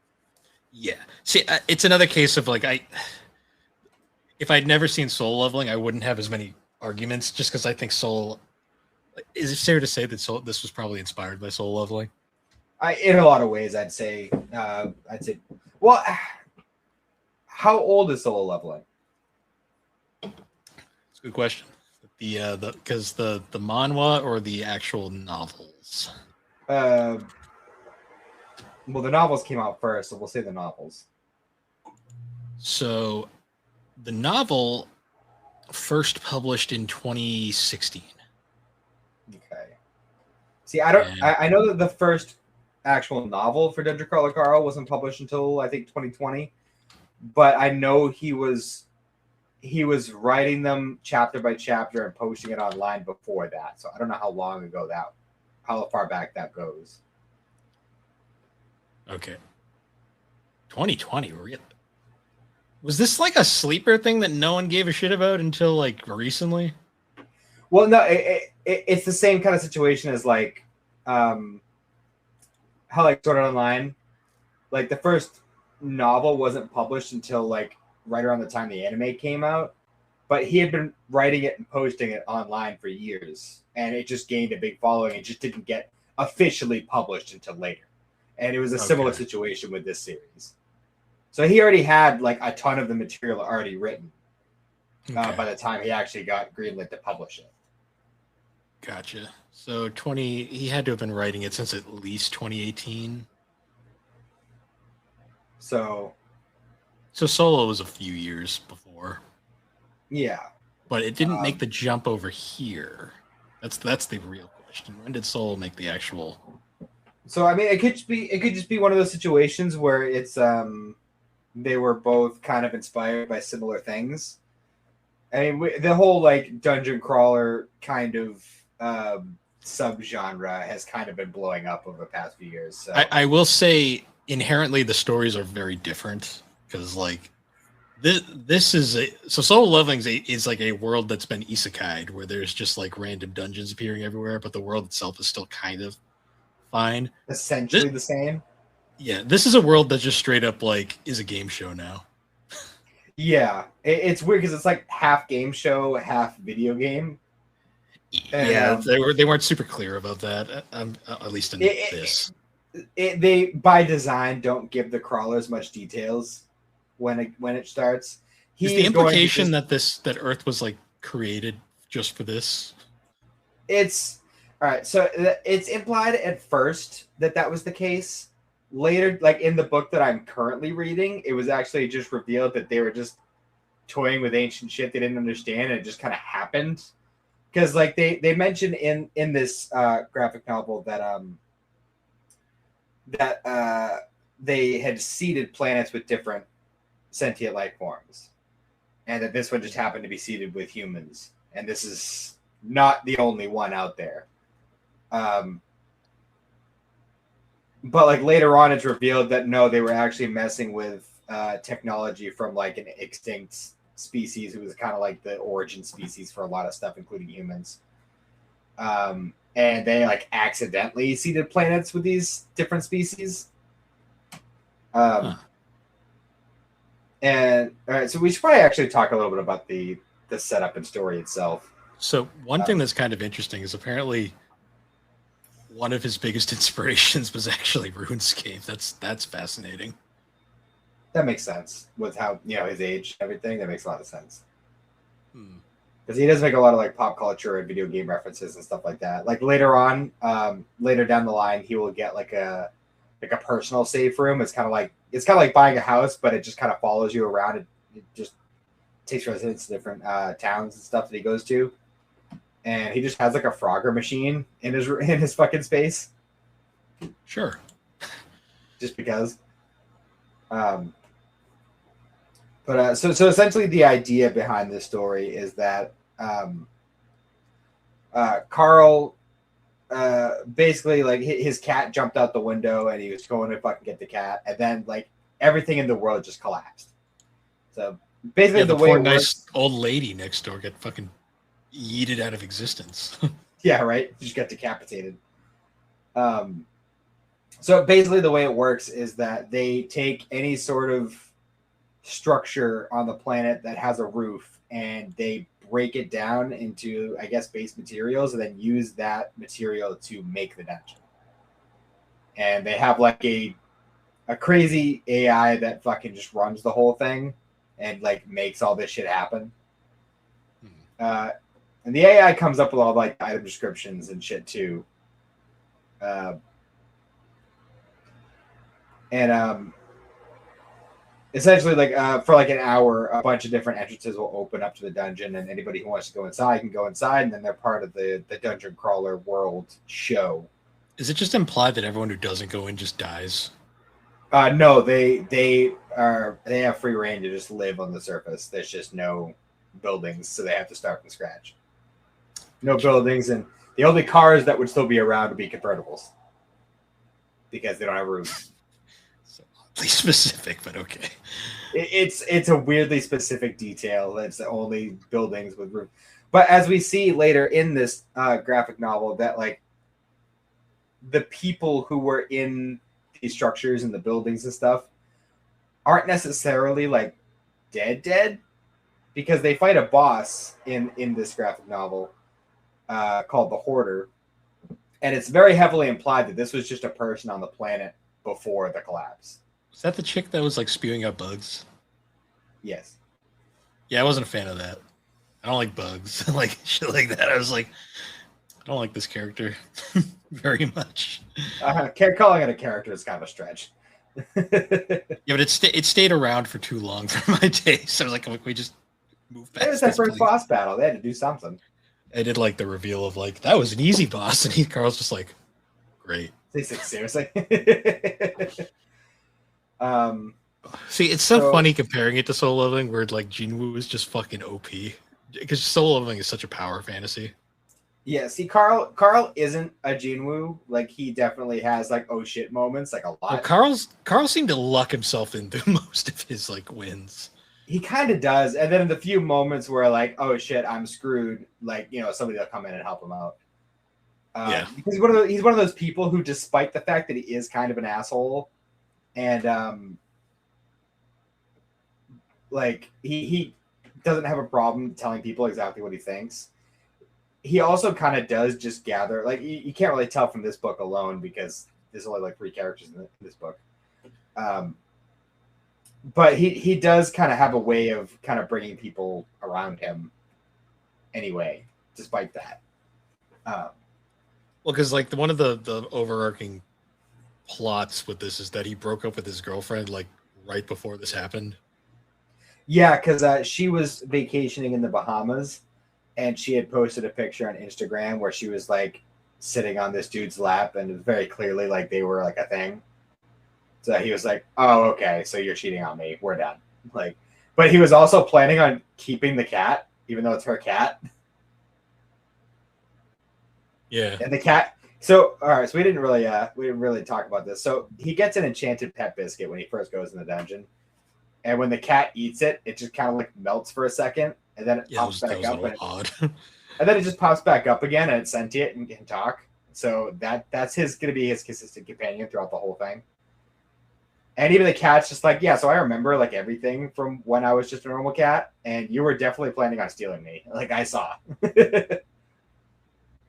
Yeah, see, it's another case of like if I'd never seen Soul Leveling, I wouldn't have as many arguments just because I think Soul. Is it fair to say that this was probably inspired by Soul Leveling? In a lot of ways, I'd say. Well, how old is Solo Leveling? It's a good question. Because the manhwa or the actual novels. Well, the novels came out first, so we'll say the novels. So, the novel first published in 2016. Okay. See, I know that the first actual novel for Dungeon Crawler Carl wasn't published until I think 2020, but I know he was writing them chapter by chapter and posting it online before that. So I don't know how far back that goes. Okay. 2020, really? Was this like a sleeper thing that no one gave a shit about until like recently? Well, no, it's the same kind of situation as like how like Sword Art Online, like the first novel wasn't published until like right around the time the anime came out, but he had been writing it and posting it online for years, and it just gained a big following. It just didn't get officially published until later, and it was a similar situation with this series. So he already had like a ton of the material already written by the time he actually got greenlit to publish it. Gotcha. So he had to have been writing it since at least 2018. So Solo was a few years before. Yeah. But it didn't make the jump over here. That's the real question. When did Solo make the actual? So I mean, it could just be one of those situations where it's they were both kind of inspired by similar things. I mean, the whole like dungeon crawler kind of subgenre has kind of been blowing up over the past few years. So. I will say inherently the stories are very different because like this is Solo Leveling is like a world that's been isekai'd where there's just like random dungeons appearing everywhere, but the world itself is still kind of fine. Essentially the same. Yeah, this is a world that just straight up like is a game show now. Yeah, it's weird because it's like half game show, half video game. And, yeah, they weren't super clear about that. At least in this. They by design don't give the crawlers much details when it starts. Is the implication that Earth was like created just for this? It's all right. So it's implied at first that was the case. Later, like in the book that I'm currently reading, it was actually just revealed that they were just toying with ancient shit they didn't understand, and it just kind of happened. Because like they mentioned in this graphic novel that they had seeded planets with different sentient life forms, and that this one just happened to be seeded with humans, and this is not the only one out there. But like later on, it's revealed that no, they were actually messing with technology from like an extinct species who was kind of like the origin species for a lot of stuff, including humans. And they like accidentally seeded planets with these different species. And all right, so we should probably actually talk a little bit about the setup and story itself. So one thing that's kind of interesting is apparently one of his biggest inspirations was actually RuneScape. That's fascinating. That makes sense with how his age, everything. That makes a lot of sense. Because he does make a lot of like pop culture and video game references and stuff like that. Like later on, later down the line, he will get like a personal safe room. It's kind of like buying a house, but it just kind of follows you around. It just takes residence to different towns and stuff that he goes to. And he just has like a Frogger machine in his fucking space. Sure. just because. So essentially, the idea behind this story is that Carl basically like his cat jumped out the window and he was going to fucking get the cat, and then like everything in the world just collapsed. So basically, the way poor it nice works, old lady next door got fucking yeeted out of existence. yeah, right, just got decapitated. So basically, the way it works is that they take any sort of structure on the planet that has a roof and they break it down into, I guess, base materials, and then use that material to make the dungeon. And they have like a crazy AI that fucking just runs the whole thing and like makes all this shit happen. And the AI comes up with all like item descriptions and shit too. And essentially, like for like an hour, a bunch of different entrances will open up to the dungeon, and anybody who wants to go inside can go inside, and then they're part of the dungeon crawler world show. Is it just implied that everyone who doesn't go in just dies? No, they have free reign to just live on the surface. There's just no buildings, so they have to start from scratch. No buildings, and the only cars that would still be around would be convertibles because they don't have roofs. So oddly specific, but okay. It's a weirdly specific detail. That's the only buildings with roof. But as we see later in this graphic novel, that like the people who were in these structures and the buildings and stuff aren't necessarily like dead because they fight a boss in this graphic novel called the Hoarder, and it's very heavily implied that this was just a person on the planet before the collapse. Was that the chick that was like spewing out bugs? Yes. Yeah, I wasn't a fan of that. I don't like bugs. Like shit like that. I was like, I don't like this character very much. Calling it a character is kind of a stretch. Yeah, but it stayed around for too long for my taste. I was like, can we just move past It was that this, first please? boss battle. They had to do something. I did like the reveal of like that was an easy boss, and Carl's just like, great. They said seriously. See, it's so funny comparing it to Soul Leveling, where like Jinwoo is just fucking OP, because Soul Leveling is such a power fantasy. Yeah, see, Carl isn't a Jinwoo. Like he definitely has like oh shit moments, like a lot. Well, Carl seemed to luck himself into most of his like wins. He kind of does, and then in the few moments where like oh shit, I'm screwed, like somebody will come in and help him out. Yeah, because he's one of those people who, despite the fact that he is kind of an asshole, and like he doesn't have a problem telling people exactly what he thinks. He also kind of does just gather, like you can't really tell from this book alone because there's only like 3 characters in this book. But he does kind of have a way of kind of bringing people around him anyway, despite that. Well, because like one of the overarching plots with this is that he broke up with his girlfriend like right before this happened. Yeah, because she was vacationing in the Bahamas, and she had posted a picture on Instagram where she was like sitting on this dude's lap, and it was very clearly like they were like a thing. So he was like, "Oh, okay, so you're cheating on me. We're done." Like, but he was also planning on keeping the cat, even though it's her cat. Yeah. And the cat. So all right, so we didn't really talk about this. So he gets an enchanted pet biscuit when he first goes in the dungeon, and when the cat eats it, it just kind of like melts for a second, and then it pops back up. Odd. And then it just pops back up again, and it's sentient and can talk. So that's going to be his consistent companion throughout the whole thing. And even the cat's just like, yeah, so I remember like everything from when I was just a normal cat, and you were definitely planning on stealing me. Like I saw.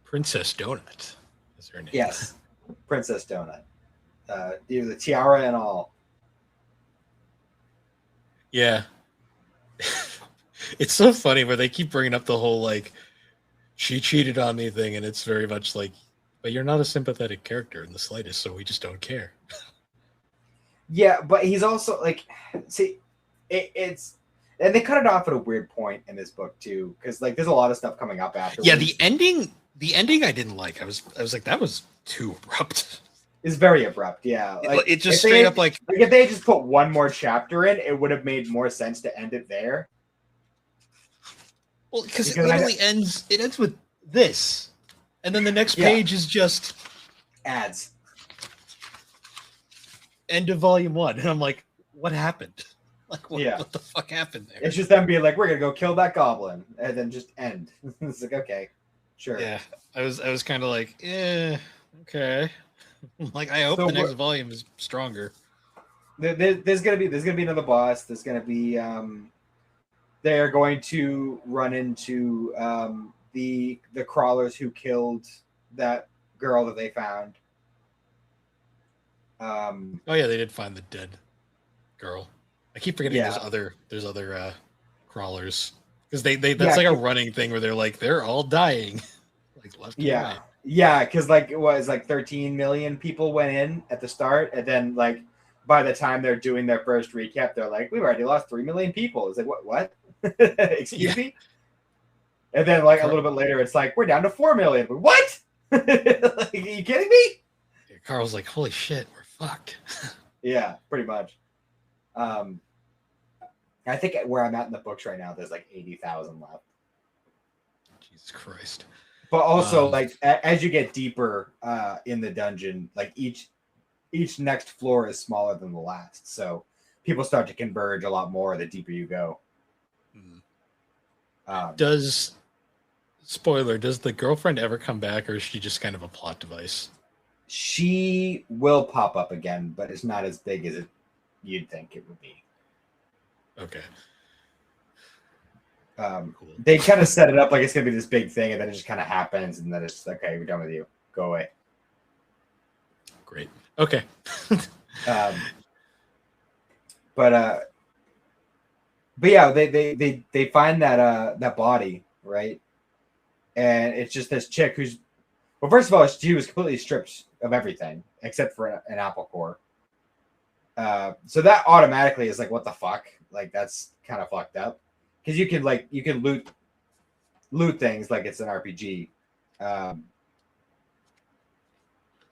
Princess Donut is her name. Yes, Princess Donut. The tiara and all. Yeah. It's so funny where they keep bringing up the whole like she cheated on me thing, and it's very much like, but you're not a sympathetic character in the slightest, so we just don't care. Yeah, but he's also like, see, it's, and they cut it off at a weird point in this book too, because like there's a lot of stuff coming up after. Yeah, the ending I didn't like. I was like, that was too abrupt. It's very abrupt. Yeah, like It just if they straight had, up like, if they had just put one more chapter in, it would have made more sense to end it there. well, because it Because literally ends. It ends with this, and then the next Yeah. page is just ads. end of volume 1, and I'm like, what happened? Like, what the fuck happened there? It's just them being like, we're gonna go kill that goblin, and then just end. It's like, okay, sure. Yeah, I was kind of like, okay. Like, I hope the next volume is stronger. There's gonna be another boss. There's gonna be they're going to run into the crawlers who killed that girl that they found. Oh yeah, they did find the dead girl. I keep forgetting there's other crawlers, because that's like a running thing where they're all dying, like left and right. Yeah, because like it was like 13 million people went in at the start, and then like by the time they're doing their first recap, they're like, we've already lost 3 million people. It's like, what? Excuse me? And then like a little bit later, it's like, we're down to 4 million. What? Like, are you kidding me? Carl's like, holy shit, we're fucked. Yeah, pretty much. I think where I'm at in the books right now, there's like 80,000 left. Jesus Christ. But also, like, as you get deeper in the dungeon, like each next floor is smaller than the last. So people start to converge a lot more the deeper you go. Does the girlfriend ever come back, or is she just kind of a plot device? She will pop up again, but it's not as big as you'd think it would be. Okay. Cool. They kind of set it up like it's going to be this big thing, and then it just kind of happens, and then it's okay, we're done with you. Go away. Great. Okay. But yeah, they find that body, right? And it's just this chick who's, well, first of all, she was completely stripped of everything except for an apple core. So that automatically is like, what the fuck? Like, that's kind of fucked up. Because you can loot things like it's an RPG.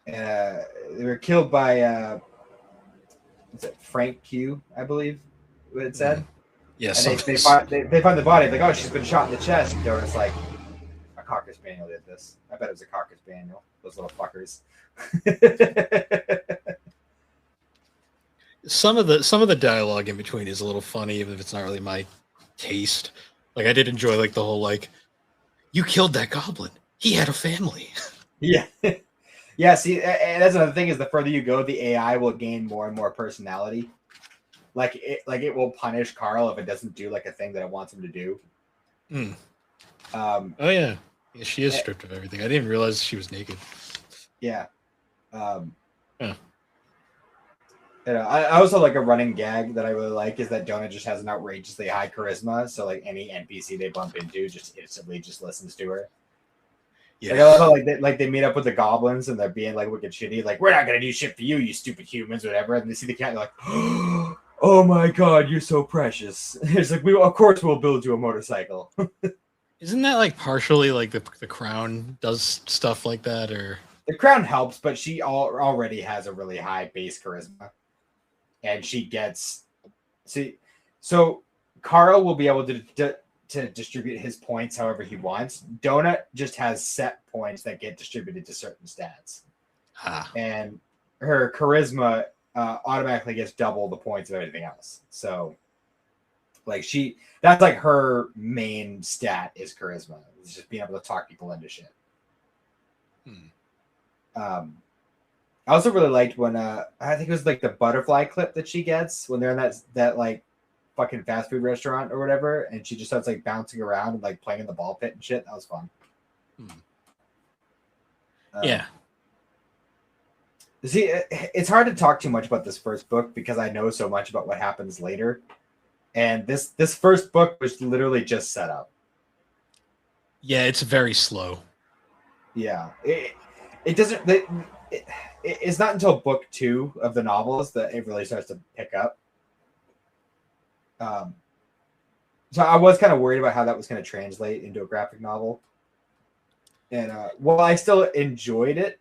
They were killed by is it Frank Q, I believe what it said. Yes. And they find the body, like, oh, she's been shot in the chest. And it's like, a Cocker Spaniel did this. I bet it was a Cocker Spaniel. Those little fuckers. Some of the dialogue in between is a little funny, even if it's not really my taste. Like, I did enjoy like the whole like, you killed that goblin. He had a family. Yeah. Yeah, see, and that's another thing is the further you go, the AI will gain more and more personality. Like it will punish Carl if it doesn't do like a thing that it wants him to do. Oh yeah, she is stripped of everything. I didn't even realize she was naked. Yeah. I also like a running gag that I really like is that Jonah just has an outrageously high charisma, so like any NPC they bump into just instantly just listens to her. Yeah, like, I love how they meet up with the goblins and they're being like wicked shitty, like, we're not gonna do shit for you, you stupid humans, whatever. And they see the cat, and they're like, oh my god, you're so precious. It's like, of course we'll build you a motorcycle. Isn't that like partially like the crown does stuff like that, or the crown helps, but she already has a really high base charisma, and she gets so Carl will be able to distribute his points however he wants. Donut just has set points that get distributed to certain stats. And her charisma automatically gets double the points of everything else. So like that's like her main stat is charisma. It's just being able to talk people into shit. I also really liked when I think it was like the butterfly clip that she gets when they're in that like fucking fast food restaurant or whatever, and she just starts like bouncing around and like playing in the ball pit and shit. That was fun. Yeah. See, it's hard to talk too much about this first book because I know so much about what happens later, and this first book was literally just set up. Yeah, it's very slow. Yeah, it doesn't. It's not until book 2 of the novels that it really starts to pick up. So I was kind of worried about how that was going to translate into a graphic novel. And while I still enjoyed it,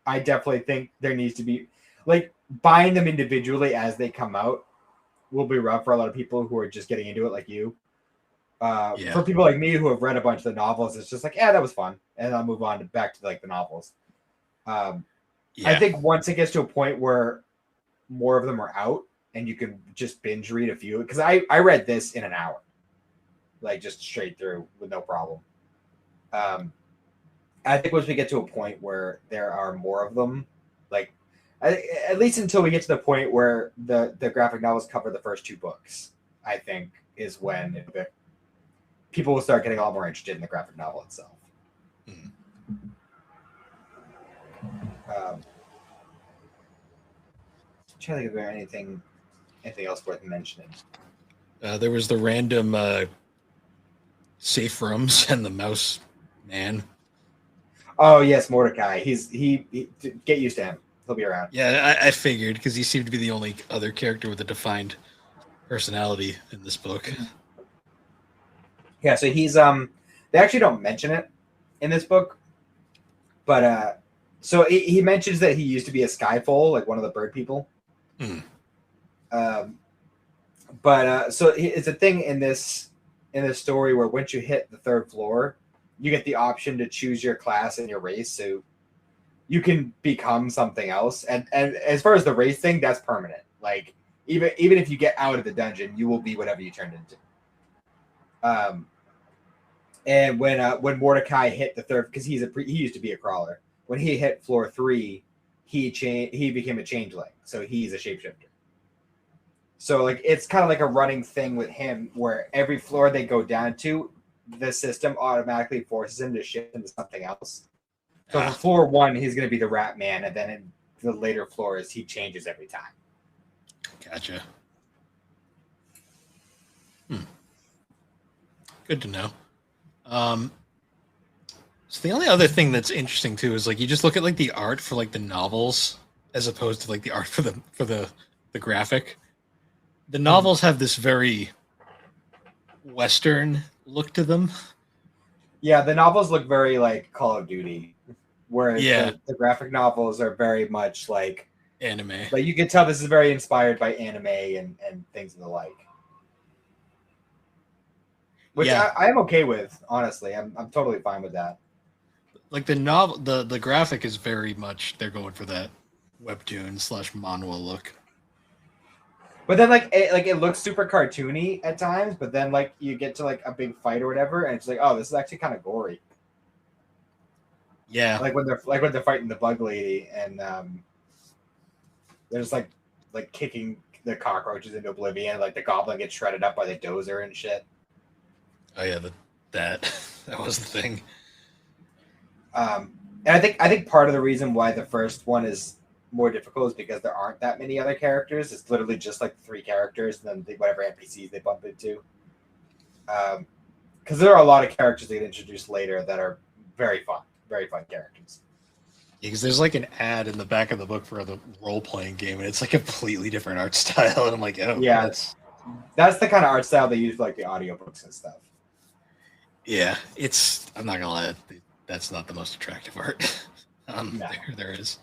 I definitely think there needs to be like buying them individually as they come out will be rough for a lot of people who are just getting into it like you. Yeah. For people like me who have read a bunch of the novels, it's just like, yeah, that was fun, and I'll move on back to like the novels. I Yeah. think once it gets to a point where more of them are out and you can just binge read a few, because I read this in an hour, like just straight through with no problem. I think once we get to a point where there are more of them, like at least until we get to the point where the graphic novels cover the first two books, I think is when people will start getting a lot more interested in the graphic novel itself. Mm. I'm trying to think of anything else worth mentioning. There was the random safe rooms and the mouse man. Oh yes, Mordecai. He get used to him. He'll be around. Yeah, I figured because he seemed to be the only other character with a defined personality in this book. Yeah, so he's they actually don't mention it in this book, but so he mentions that he used to be a skyfall, like one of the bird people. Mm. But so it's a thing in this story where once you hit the third floor, you get the option to choose your class and your race, so you can become something else. And as far as the race thing, that's permanent. Like even if you get out of the dungeon, you will be whatever you turned into. And when Mordecai hit the third, because he used to be a crawler. When he hit floor 3, he became a changeling, so he's a shapeshifter. So like it's kind of like a running thing with him, where every floor they go down to, the system automatically forces him to shift into something else. So for floor 1, he's going to be the Rat Man, and then in the later floors, he changes every time. Gotcha. Good to know. So the only other thing that's interesting too is like you just look at like the art for like the novels as opposed to like the art for the graphic. The novels have this very Western look to them. Yeah, the novels look very like Call of Duty, whereas Yeah. the graphic novels are very much like Anime. Like you can tell this is very inspired by anime and things of the like. Which Yeah. I am okay with, honestly. I'm totally fine with that. Like the novel, the graphic is very much they're going for that webtoon / manhwa look. But then it looks super cartoony at times, but then like you get to like a big fight or whatever, and it's like, oh, this is actually kind of gory. Yeah. Like when they're fighting the bug lady and they're just like kicking the cockroaches into oblivion, like the goblin gets shredded up by the dozer and shit. Oh yeah, that was the thing. And I think part of the reason why the first one is more difficult is because there aren't that many other characters. It's literally just like 3 characters and then whatever NPCs they bump into. Because there are a lot of characters they introduce later that are very fun characters. Yeah, because there's like an ad in the back of the book for the role-playing game, and it's like a completely different art style. And I'm like, oh, yeah, that's the kind of art style they use for like the audiobooks and stuff. Yeah, I'm not gonna lie, that's not the most attractive art. No. There is.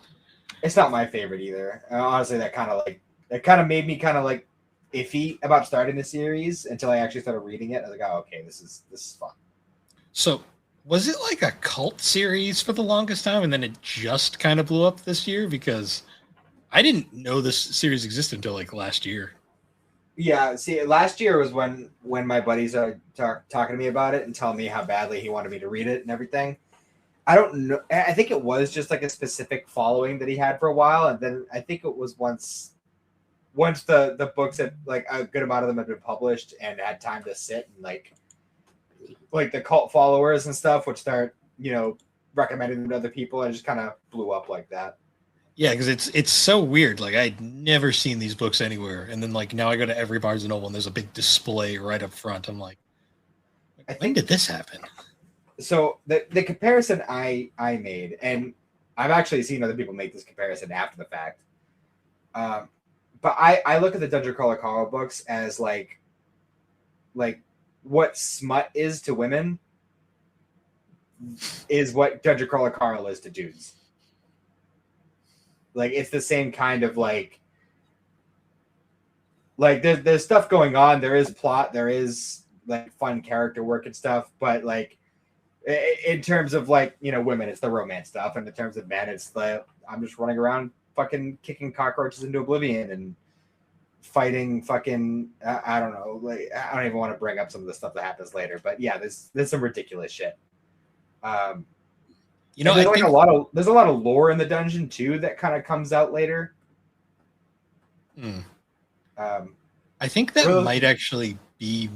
It's not my favorite either. Honestly, that kind of made me kind of like iffy about starting the series until I actually started reading it. I was like, oh, okay, this is fun. So, was it like a cult series for the longest time, and then it just kind of blew up this year? Because I didn't know this series existed until like last year. Yeah, see, last year was when my buddies are talking to me about it and telling me how badly he wanted me to read it and everything. I don't know. I think it was just like a specific following that he had for a while, and then I think it was once the books had like a good amount of them had been published and had time to sit and like the cult followers and stuff would start recommending them to other people, and it just kind of blew up like that. Yeah, because it's so weird. Like I'd never seen these books anywhere, and then like now I go to every Barnes and Noble and there's a big display right up front. I'm like, when did this happen? So the comparison I made, and I've actually seen other people make this comparison after the fact, but I look at the Dungeon Crawler comic books as like what smut is to women is what Dungeon Crawler Carl is to dudes. Like it's the same kind of like there's stuff going on. There is plot. There is like fun character work and stuff. But like in terms of like women, it's the romance stuff, and in terms of men, it's the I'm just running around fucking kicking cockroaches into oblivion and fighting fucking I don't know. Like I don't even want to bring up some of the stuff that happens later. But yeah, there's some ridiculous shit. I there's think a lot of lore in the dungeon too that kind of comes out later. I think that might actually be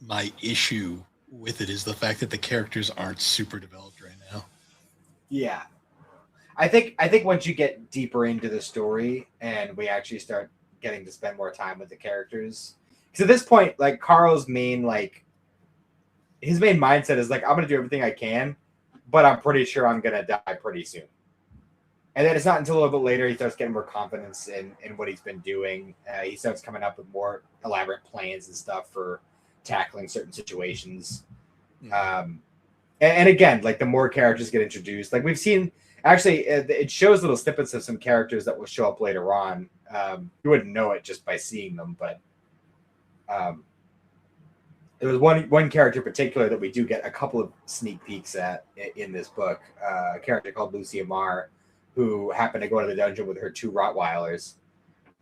my issue with it, is the fact that the characters aren't super developed right now. Yeah. I think once you get deeper into the story and we actually start getting to spend more time with the characters, because at this point, like Carl's his main mindset is like, I'm gonna do everything I can, but I'm pretty sure I'm gonna die pretty soon. And then it's not until a little bit later he starts getting more confidence in what he's been doing. He starts coming up with more elaborate plans and stuff for tackling certain situations. And again, like the more characters get introduced, like we've seen, actually, it shows little snippets of some characters that will show up later on. You wouldn't know it just by seeing them, but there was one character in particular that we do get a couple of sneak peeks at in this book. A character called Lucy Amar, who happened to go to the dungeon with her 2 Rottweilers,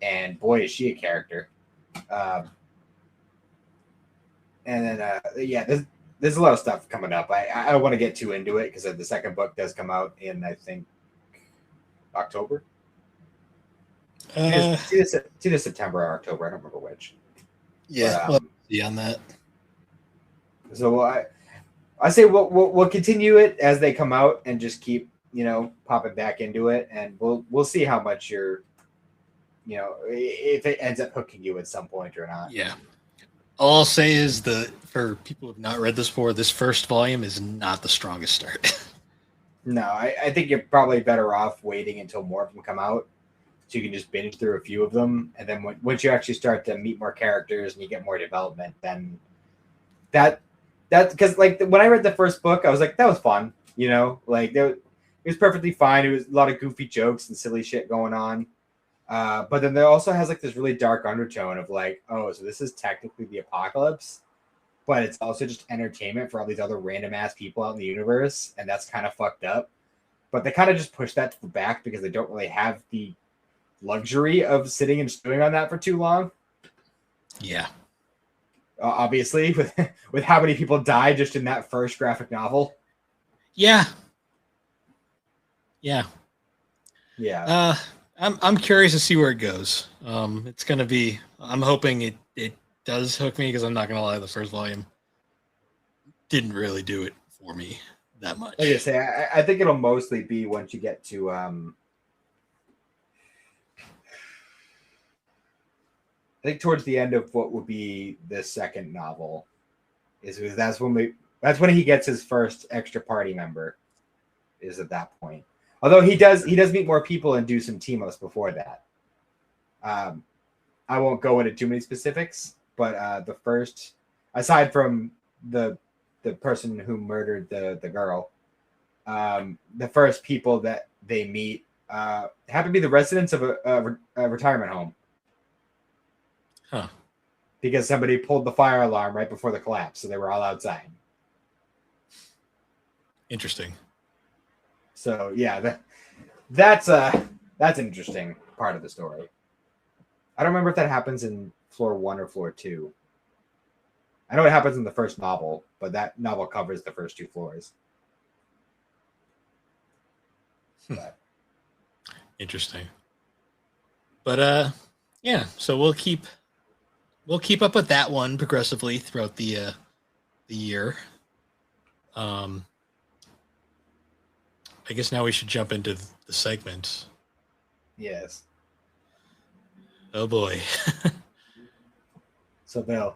and boy, is she a character. And then, there's a lot of stuff coming up. I don't want to get too into it because the second book does come out in, I think, October. It's either September or October. I don't remember which. Yeah, but, see on that. So I say we'll continue it as they come out and just keep popping back into it, and we'll see how much you're if it ends up hooking you at some point or not. Yeah. All I'll say is for people who have not read this before, this first volume is not the strongest start. No, I think you're probably better off waiting until more of them come out, so you can just binge through a few of them, and then once you actually start to meet more characters and you get more development, then that's because like when I read the first book, I was like, that was fun, like it was perfectly fine. It was a lot of goofy jokes and silly shit going on. But then there also has like this really dark undertone of like, oh, so this is technically the apocalypse, but it's also just entertainment for all these other random ass people out in the universe, and that's kind of fucked up. But they kind of just push that to the back because they don't really have the luxury of sitting and stewing on that for too long. Yeah. Obviously, with how many people died just in that first graphic novel. Yeah. Yeah. Yeah. I'm curious to see where it goes. It's gonna be. I'm hoping it does hook me, because I'm not gonna lie, the first volume didn't really do it for me that much. Like I say, I think it'll mostly be once you get to I think towards the end of what would be the second novel, that's when he gets his first extra party member. Is at that point. Although he does meet more people and do some team ups before that. I won't go into too many specifics, but the first, aside from the person who murdered the girl, the first people that they meet happen to be the residents of a retirement home. Huh. Because somebody pulled the fire alarm right before the collapse, so they were all outside. Interesting. So yeah, that's an interesting part of the story. I don't remember if that happens in floor 1 or floor 2. I know it happens in the first novel, but that novel covers the first 2 floors. But. Interesting. But yeah, so we'll keep up with that one progressively throughout the year. I guess now we should jump into the segments. Yes. Oh boy. So Bill.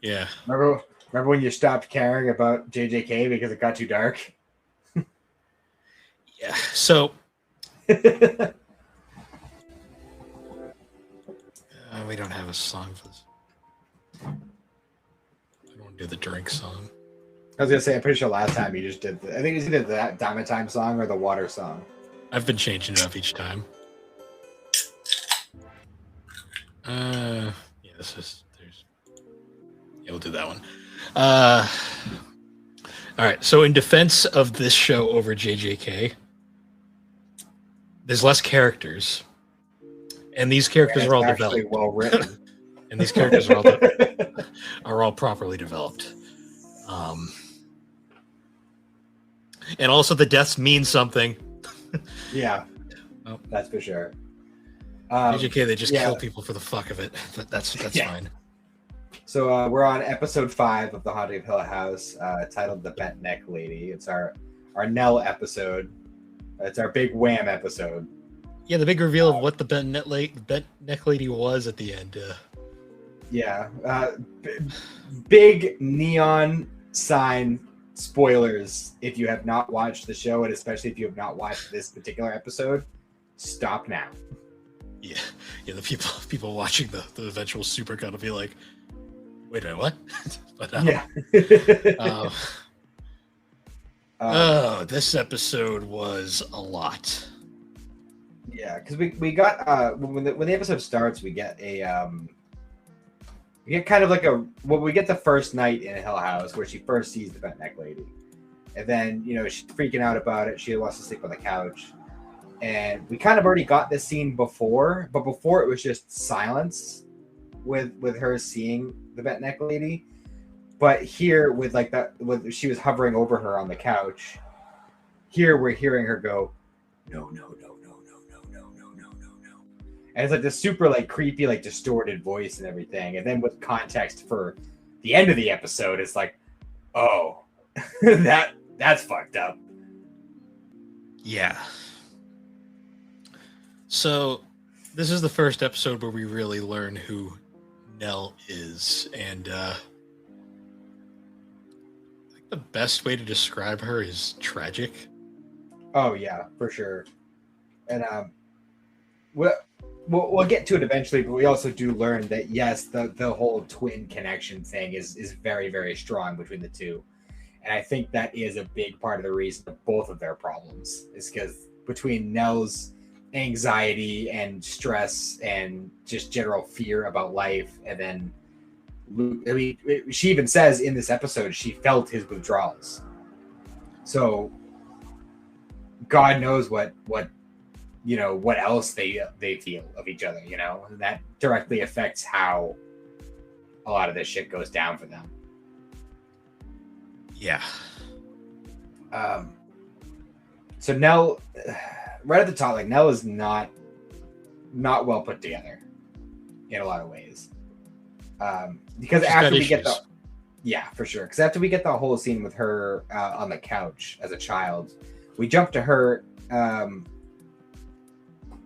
Yeah. Remember when you stopped caring about JJK because it got too dark? Yeah. So we don't have a song for this. I don't want to do the drink song. I was gonna say, I'm pretty sure last time you just did. I think you did that Diamond Time song or the Water song. I've been changing it up each time. Yeah, we'll do that one. All right. So in defense of this show over JJK, there's less characters, and these characters are all developed. Well written, and these characters are all properly developed. And also the deaths mean something. Yeah, that's for sure. JJK, they just kill people for the fuck of it, but that's fine. So we're on episode 5 of The Haunting of Hill House, titled "The Bent Neck Lady." It's our Nell episode. It's our big wham episode. Yeah, the big reveal of what the bent neck lady was at the end. Big neon sign spoilers. If you have not watched the show, and especially if you have not watched this particular episode, stop now. Yeah, the people watching the eventual supercut will be like, wait a minute, what? But this episode was a lot. Yeah, because we got when the episode starts, we get we get kind of like we get the first night in a Hill House where she first sees the bent neck lady, and then she's freaking out about it. She wants to sleep on the couch, and we kind of already got this scene before, but before it was just silence with her seeing the bent neck lady. But here with she was hovering over her on the couch. Here we're hearing her go, no. And it's like this super creepy, distorted voice and everything. And then with context for the end of the episode, it's like, oh, that's fucked up. Yeah. So this is the first episode where we really learn who Nell is. And I think the best way to describe her is tragic. Oh, yeah, for sure. And we'll get to it eventually, but we also do learn that, yes, the whole twin connection thing is very, very strong between the two. And I think that is a big part of the reason of both of their problems, is because between Nell's anxiety and stress and just general fear about life, and then she even says in this episode she felt his withdrawals. So God knows what else they feel of each other, and that directly affects how a lot of this shit goes down for them. Yeah. So Nell, right at the top, Nell is not well put together in a lot of ways. Because she's after we get for sure. Because after we get the whole scene with her on the couch as a child, we jump to her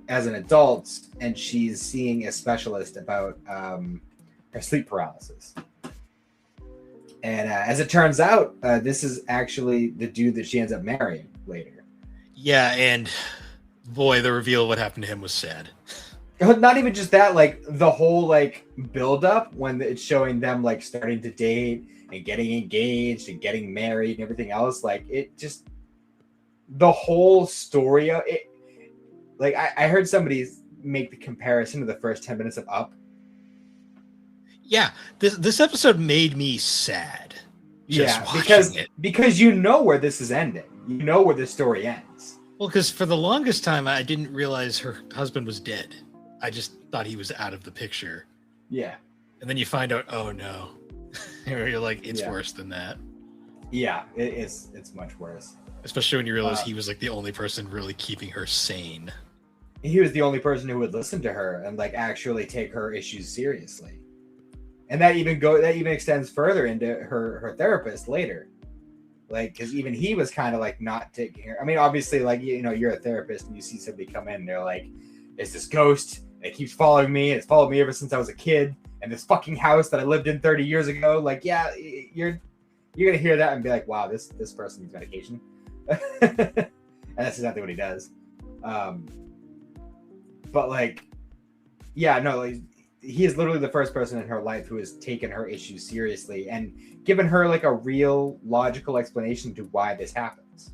as an adult, and she's seeing a specialist about her sleep paralysis. And as it turns out, this is actually the dude that she ends up marrying later. Yeah, and boy, the reveal of what happened to him was sad. Not even just that, the whole build up when it's showing them starting to date and getting engaged and getting married and everything else. It just, the whole story of it. I heard somebody make the comparison to the first 10 minutes of Up. Yeah, this episode made me sad. Because where this is ending. Where this story ends. Well, because for the longest time, I didn't realize her husband was dead. I just thought he was out of the picture. Yeah. And then you find out, oh no. You're like, it's worse than that. Yeah, it's much worse. Especially when you realize he was the only person really keeping her sane. He was the only person who would listen to her and actually take her issues seriously. And that even extends further into her therapist later. Because even he was kind of not taking her. I mean, obviously, you're a therapist and you see somebody come in and they're like, "It's this ghost that keeps following me. It's followed me ever since I was a kid. And this fucking house that I lived in 30 years ago." You're gonna hear that and be like, "Wow, this person needs medication." And that's exactly what he does. He is literally the first person in her life who has taken her issues seriously and given her a real logical explanation to why this happens.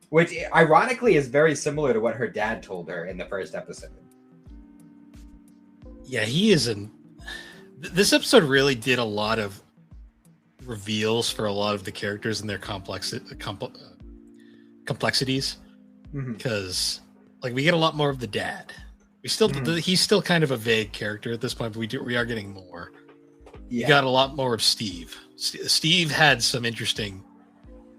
which ironically is very similar to what her dad told her in the first episode. Yeah, he is an. This episode really did a lot of reveals for a lot of the characters and their complexities, because like we get a lot more of the dad. We still he's still kind of a vague character at this point, but we are getting more. Yeah. You got a lot more of Steve. Steve had some interesting.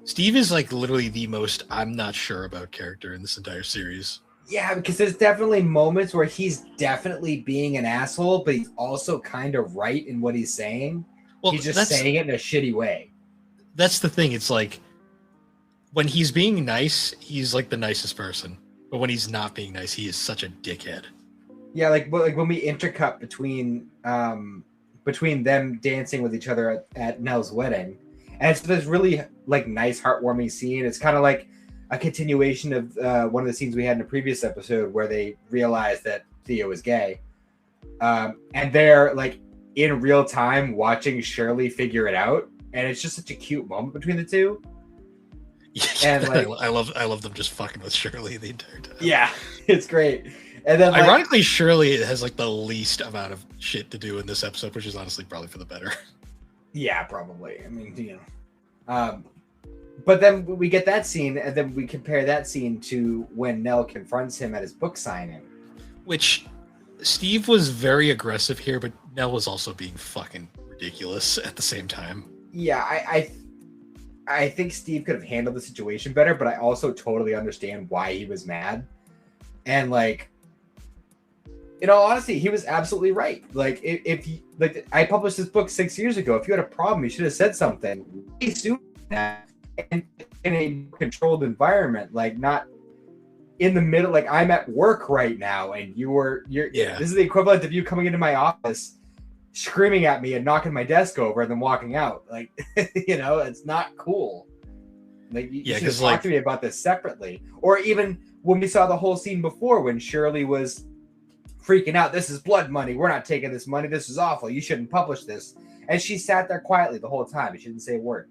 Steve is like literally the most I'm not sure about character in this entire series. Yeah, because there's definitely moments where he's definitely being an asshole, but he's also kind of right in what he's saying. Well, he's just saying it in a shitty way. That's the thing. It's like when he's being nice, he's like the nicest person. But when he's not being nice, he is such a dickhead. Yeah, like when we intercut between them dancing with each other at Nell's wedding, and it's this really like nice, heartwarming scene. It's kind of like a continuation of one of the scenes we had in a previous episode where they realized that Theo is gay, and they're like in real time watching Shirley figure it out, and it's just such a cute moment between the two. And like, I love them just fucking with Shirley the entire time. Yeah, it's great. And then, ironically, Shirley has like the least amount of shit to do in this episode, which is honestly probably for the better. Yeah, probably. I mean, you know. But then we get that scene, and then we compare that scene to when Nell confronts him at his book signing. Which Steve was very aggressive here, but Nell was also being fucking ridiculous at the same time. Yeah, I think Steve could have handled the situation better, but I also totally understand why he was mad. And like, in all honesty, he was absolutely right. Like, if you, like, I published this book 6 years ago. If you had a problem, you should have said something way sooner than that, and in a controlled environment, like not in the middle. Like, I'm at work right now, and you're this is the equivalent of you coming into my office, screaming at me and knocking my desk over and then walking out. Like, you know, it's not cool. Like, you should talk to me about this separately. Or even when we saw the whole scene before when Shirley was freaking out, this is blood money, we're not taking this money, this is awful, you shouldn't publish this. And she sat there quietly the whole time. She didn't say a word.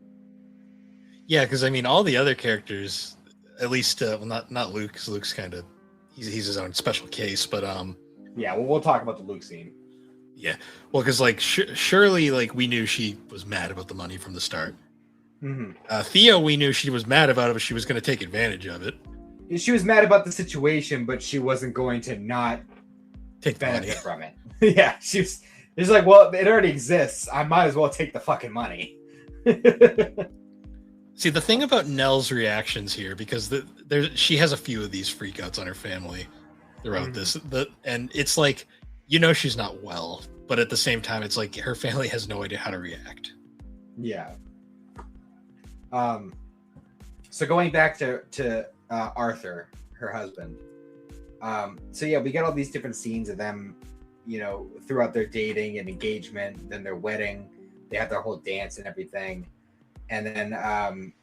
Yeah, because I mean, all the other characters, at least, well, not Luke, because Luke's kind of he's his own special case. But yeah, well, we'll talk about the Luke scene. Yeah, well, because like Shirley, like we knew she was mad about the money from the start. Theo, we knew she was mad about it, but she was going to take advantage of it. She was mad about the situation, but she wasn't going to not take benefit from it. Yeah, she's like, well, it already exists. I might as well take the fucking money. See, the thing about Nell's reactions here, because she has a few of these freakouts on her family throughout this, and it's like, you know, she's not well, but at the same time, it's like her family has no idea how to react. Yeah. So going back to Arthur, her husband. So yeah, we get all these different scenes of them, you know, throughout their dating and engagement, then their wedding. They have their whole dance and everything. And then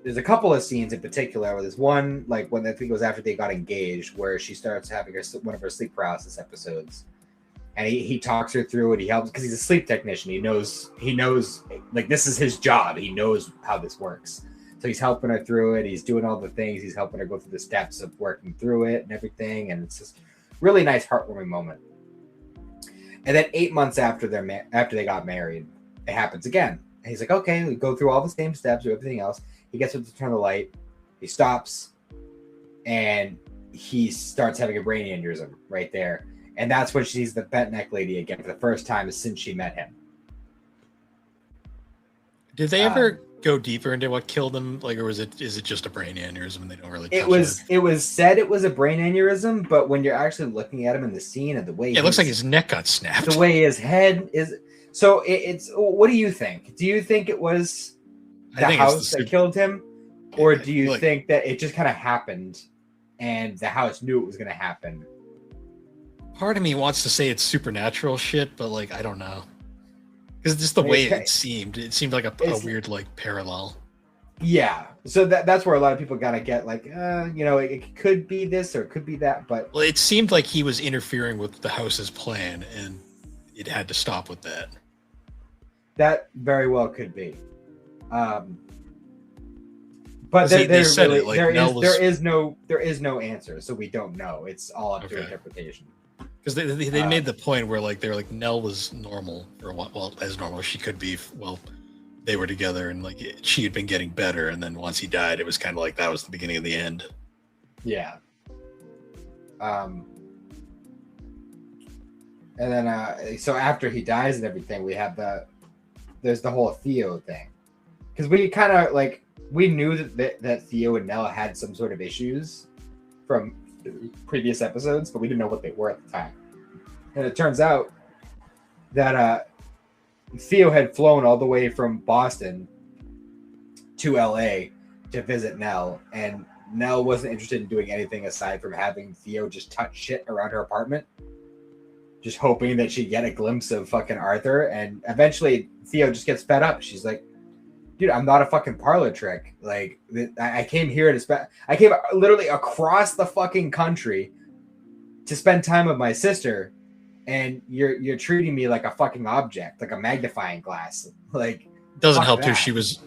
there's a couple of scenes in particular where there's one, like when I think it was after they got engaged, where she starts having one of her sleep paralysis episodes. And he talks her through it. He helps because he's a sleep technician. He knows like this is his job. He knows how this works. So he's helping her through it. He's doing all the things. He's helping her go through the steps of working through it and everything. And it's just really nice, heartwarming moment. And then 8 months after they got married, it happens again. And he's like, okay, we go through all the same steps or everything else. He gets her to turn the light. He stops, and he starts having a brain aneurysm right there. And that's when she sees the bent neck lady again for the first time since she met him. Did they ever go deeper into what killed him? Like, or is it just a brain aneurysm and they don't really touch it was said it was a brain aneurysm, but when you're actually looking at him in the scene and the way it looks like his neck got snapped. The way his head is. So it's what do you think? Do you think it was the house that killed him? Or do you think that it just kind of happened and the house knew it was going to happen? Part of me wants to say it's supernatural shit, but like, I don't know. Because just the way it seemed like a weird like parallel. Yeah. So that's where a lot of people gotta get like, you know, it could be this or it could be that, but well, it seemed like he was interfering with the house's plan and it had to stop with that. That very well could be. But But they said it like Nell was, there is no answer, so we don't know. It's all up to interpretation. Because they made the point where like they're like Nell was normal for a while, well, as normal as she could be. Well, they were together and like she had been getting better, and then once he died, it was kind of like that was the beginning of the end. Yeah. And then so after he dies and everything, we have there's the whole Theo thing, because we kind of like we knew that Theo and Nell had some sort of issues from previous episodes, but we didn't know what they were at the time. And it turns out that Theo had flown all the way from Boston to LA to visit Nell, and Nell wasn't interested in doing anything aside from having Theo just touch shit around her apartment, just hoping that she'd get a glimpse of fucking Arthur. And eventually Theo just gets fed up. She's like, dude, I'm not a fucking parlor trick. Like, I came here to I came literally across the fucking country to spend time with my sister, and you're treating me like a fucking object, like a magnifying glass. Like, doesn't help too. She was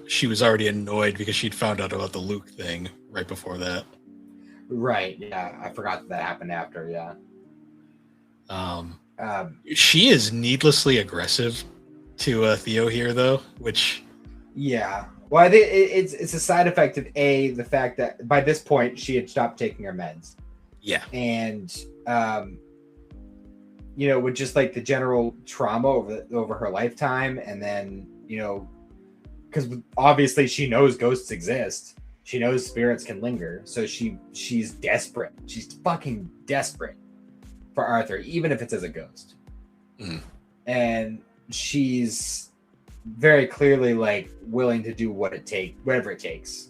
already annoyed because she'd found out about the Luke thing right before that. Right. Yeah, I forgot that happened after. Yeah. She is needlessly aggressive to Theo here, though, which. Yeah. Well, I think it's a side effect of the fact that by this point she had stopped taking her meds. Yeah. And with just like the general trauma over her lifetime, and then because obviously she knows ghosts exist, she knows spirits can linger, so she's desperate. She's fucking desperate for Arthur, even if it's as a ghost. Mm. And she's very clearly like willing to do whatever it takes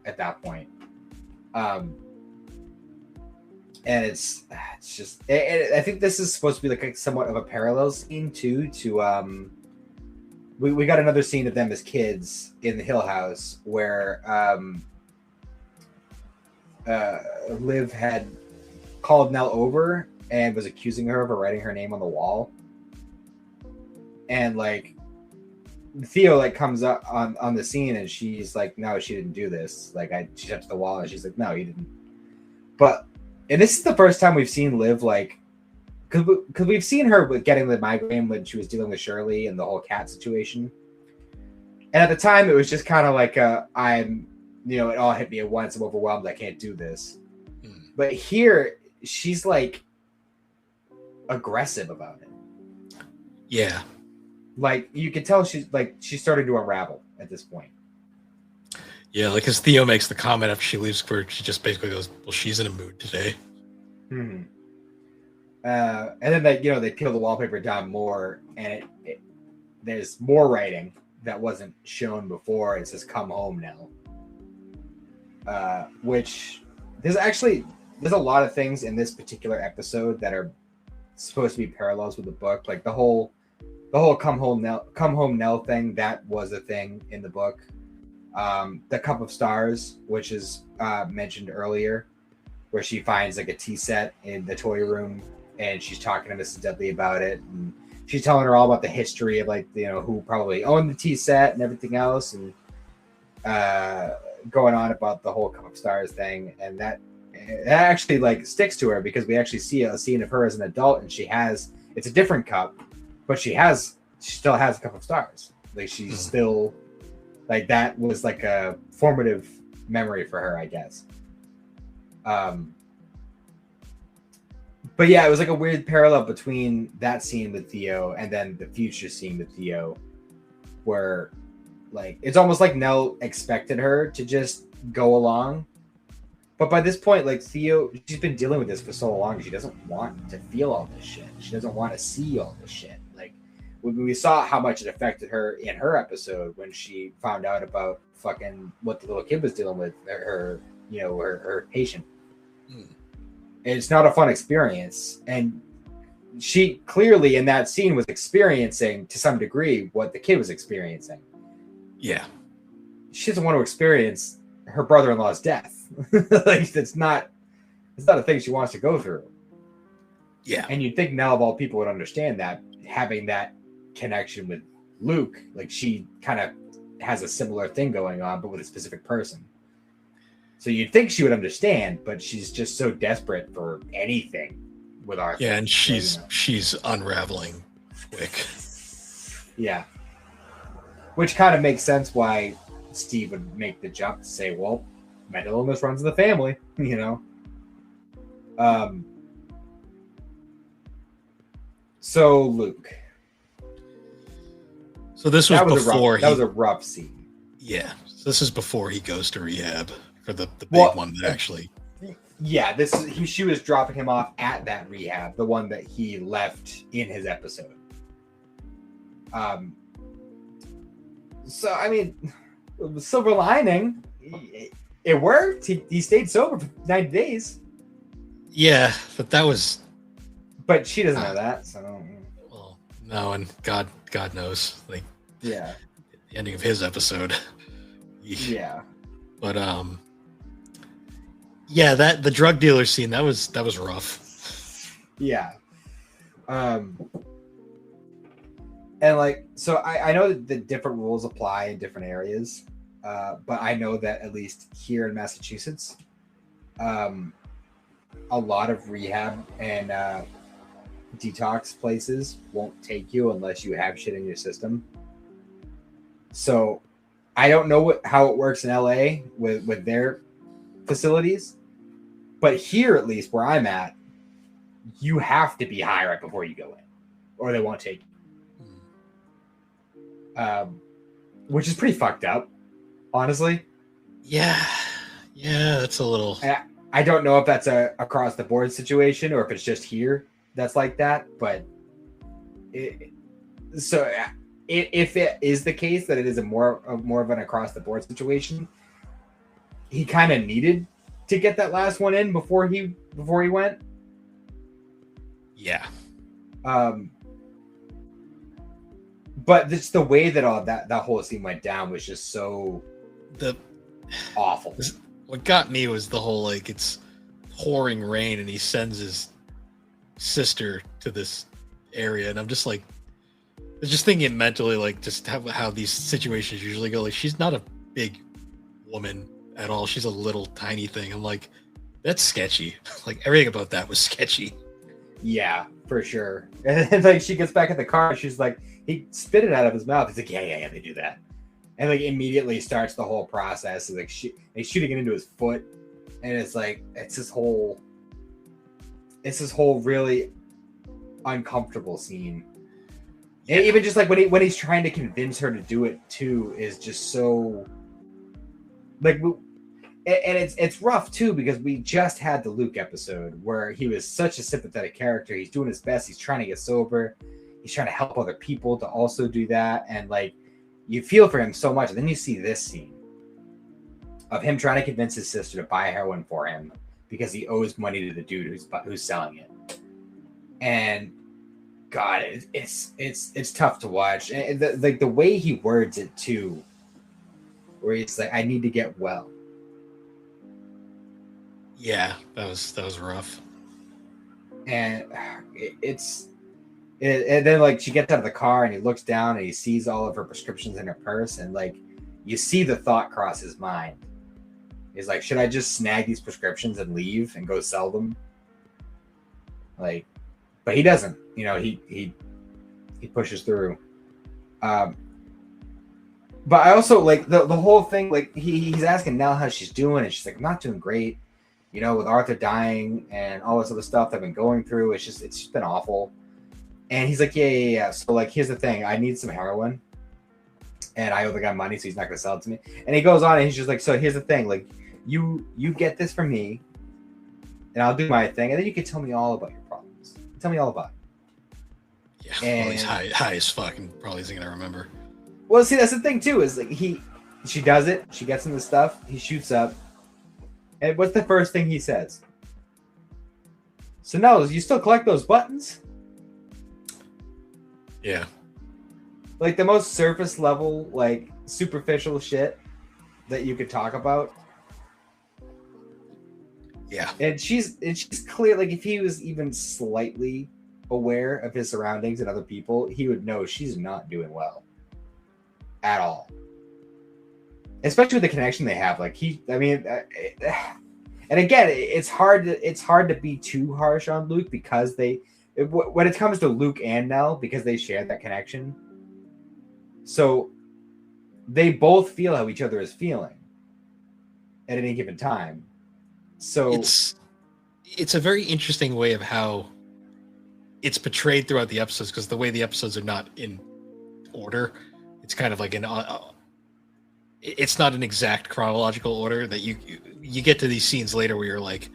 at that point. And it's just I think this is supposed to be like somewhat of a parallel scene too to we got another scene of them as kids in the Hill House where Liv had called Nell over and was accusing her of writing her name on the wall, and like Theo like comes up on the scene and she's like, no, she didn't do this. Like she touched the wall, and she's like, no, you didn't. And this is the first time we've seen Liv like, because we've seen her with getting the migraine when she was dealing with Shirley and the whole cat situation. And at the time, it was just kind of like it all hit me at once. I'm overwhelmed. I can't do this. But here, she's like aggressive about it. Yeah. Like you could tell she's starting to unravel at this point. Yeah, like because Theo makes the comment after she leaves, where she just basically goes, "Well, she's in a mood today." Hmm. And then they peel the wallpaper down more, and there's more writing that wasn't shown before. It says "Come home now," which there's a lot of things in this particular episode that are supposed to be parallels with the book, like the whole come home Nell thing. That was a thing in the book. The Cup of Stars, which is mentioned earlier, where she finds like a tea set in the toy room, and she's talking to Mrs. Dudley about it, and she's telling her all about the history of like who probably owned the tea set and everything else, and going on about the whole Cup of Stars thing. And that actually like sticks to her, because we actually see a scene of her as an adult, and it's a different cup, but she still has a Cup of Stars. Like she's still like, that was like a formative memory for her, I guess. But yeah, it was like a weird parallel between that scene with Theo and then the future scene with Theo, where like it's almost like Nell expected her to just go along. But by this point, like Theo, she's been dealing with this for so long, she doesn't want to feel all this shit. She doesn't want to see all this shit. Like we saw how much it affected her in her episode when she found out about fucking what the little kid was dealing with, her patient. It's not a fun experience, and she clearly in that scene was experiencing to some degree what the kid was experiencing. Yeah, she doesn't want to experience her brother-in-law's death. Like it's not a thing she wants to go through. Yeah, and you'd think Nell of all people would understand that, having that connection with Luke. Like she kind of has a similar thing going on, but with a specific person. So you'd think she would understand, but she's just so desperate for anything with Arthur. Yeah, and she's unraveling quick. Yeah. Which kind of makes sense why Steve would make the jump to say, well, mental illness runs in the family, you know? So Luke. So this was before that was a rough scene. Yeah. So this is before he goes to rehab for the big one that actually. Yeah, she was dropping him off at that rehab, the one that he left in his episode. So I mean, silver lining, it worked. He stayed sober for 90 days. Yeah, but that was. But she doesn't know that, so. Well, no, and God knows, like. Yeah. The ending of his episode. Yeah. But yeah, the drug dealer scene that was rough. Yeah. And like, so I know that the different rules apply in different areas, but I know that at least here in Massachusetts, a lot of rehab and detox places won't take you unless you have shit in your system. So I don't know how it works in LA with their facilities, but here, at least where I'm at, you have to be high right before you go in, or they won't take you. Which is pretty fucked up, honestly. Yeah, that's a little. I don't know if that's a across the board situation or if it's just here that's like that, but if it is the case that it is a more of an across the board situation, he kind of needed to get that last one in before he went. Yeah. But it's the way that all that whole scene went down was just so awful. What got me was the whole, like, it's pouring rain and he sends his sister to this area, and I'm just like, just thinking mentally, like, just how these situations usually go. Like, she's not a big woman at all. She's a little tiny thing. I'm like, that's sketchy. Like, everything about that was sketchy. Yeah, for sure. And like, she gets back in the car, and she's like, he spit it out of his mouth. He's like, yeah, they do that. And like immediately starts the whole process of like shooting it into his foot. And it's like, it's this whole really uncomfortable scene. And even just like when he's trying to convince her to do it too is just so like, and it's rough too, because we just had the Luke episode where he was such a sympathetic character. He's doing his best. He's trying to get sober. He's trying to help other people to also do that. And like, you feel for him so much. And then you see this scene of him trying to convince his sister to buy heroin for him because he owes money to the dude who's selling it. And God, it's tough to watch. And the way he words it too, where he's like, I need to get well. Yeah, that was rough. And and then like she gets out of the car and he looks down and he sees all of her prescriptions in her purse, and like you see the thought cross his mind. He's like, should I just snag these prescriptions and leave and go sell them? Like, but he doesn't. You know, he pushes through. But I also like the whole thing. Like he's asking Nell how she's doing, and she's like, I'm not doing great. You know, with Arthur dying and all this other stuff that I've been going through, it's just been awful. And he's like, yeah. So like, here's the thing. I need some heroin and I owe the guy money, so he's not going to sell it to me. And he goes on and he's just like, so here's the thing. Like, you get this from me and I'll do my thing. And then you can tell me all about your problems. Tell me all about it. Yeah. And, well, he's high as fuck and probably isn't going to remember. Well, see, that's the thing too, is like she does it. She gets him the stuff. He shoots up. And what's the first thing he says? So no, you still collect those buttons? Yeah. Like the most surface level, like superficial shit that you could talk about. Yeah. And she's clear, like if he was even slightly aware of his surroundings and other people, he would know she's not doing well at all. especially with the connection they have. Like and again, it's hard to be too harsh on Luke because when it comes to Luke and Nell, because they share that connection, so they both feel how each other is feeling at any given time. So it's a very interesting way of how it's portrayed throughout the episodes, because the way the episodes are not in order, it's kind of like it's not an exact chronological order that you get to these scenes later where you're like,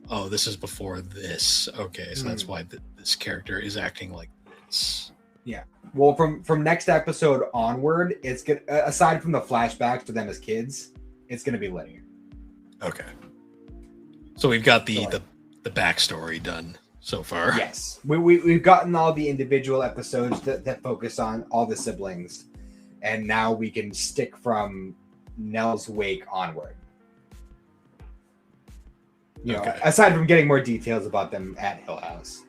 oh, this is before this. Okay, so that's why this character is acting like this. Yeah. Well, from next episode onward, it's good. Aside from the flashbacks to them as kids, it's going to be linear. Okay. So we've got the backstory done so far. Yes, we've gotten all the individual episodes that focus on all the siblings, and now we can stick from Nell's wake onward. You know, aside from getting more details about them at Hill House,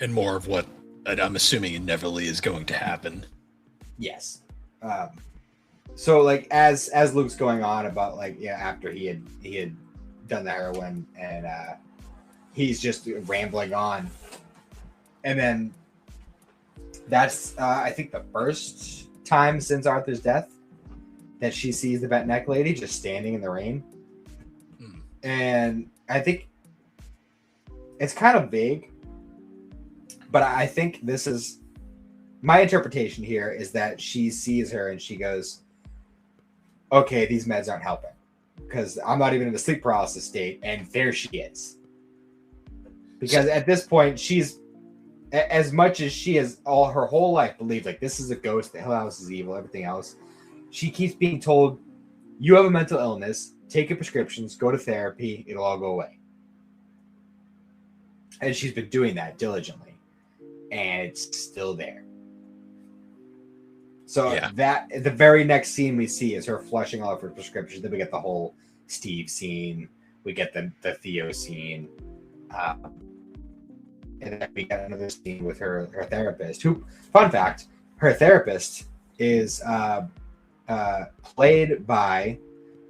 and more of what I'm assuming inevitably is going to happen. Yes. So like as Luke's going on about like after he had done the heroin and he's just rambling on, and then that's I think the first time since Arthur's death that she sees the bent neck lady just standing in the rain. And I think it's kind of vague, but I think this is my interpretation here is that she sees her and she goes, okay, these meds aren't helping because I'm not even in a sleep paralysis state, and there she is. Because at this point, she's, as much as she has all her whole life believed like this is a ghost, the Hill House is evil, everything else, she keeps being told, you have a mental illness, take your prescriptions, go to therapy, it'll all go away. And she's been doing that diligently, and it's still there. So that the very next scene we see is her flushing all of her prescriptions. Then we get the whole Steve scene. We get the Theo scene. And then we get another scene with her therapist, who, fun fact, her therapist is played by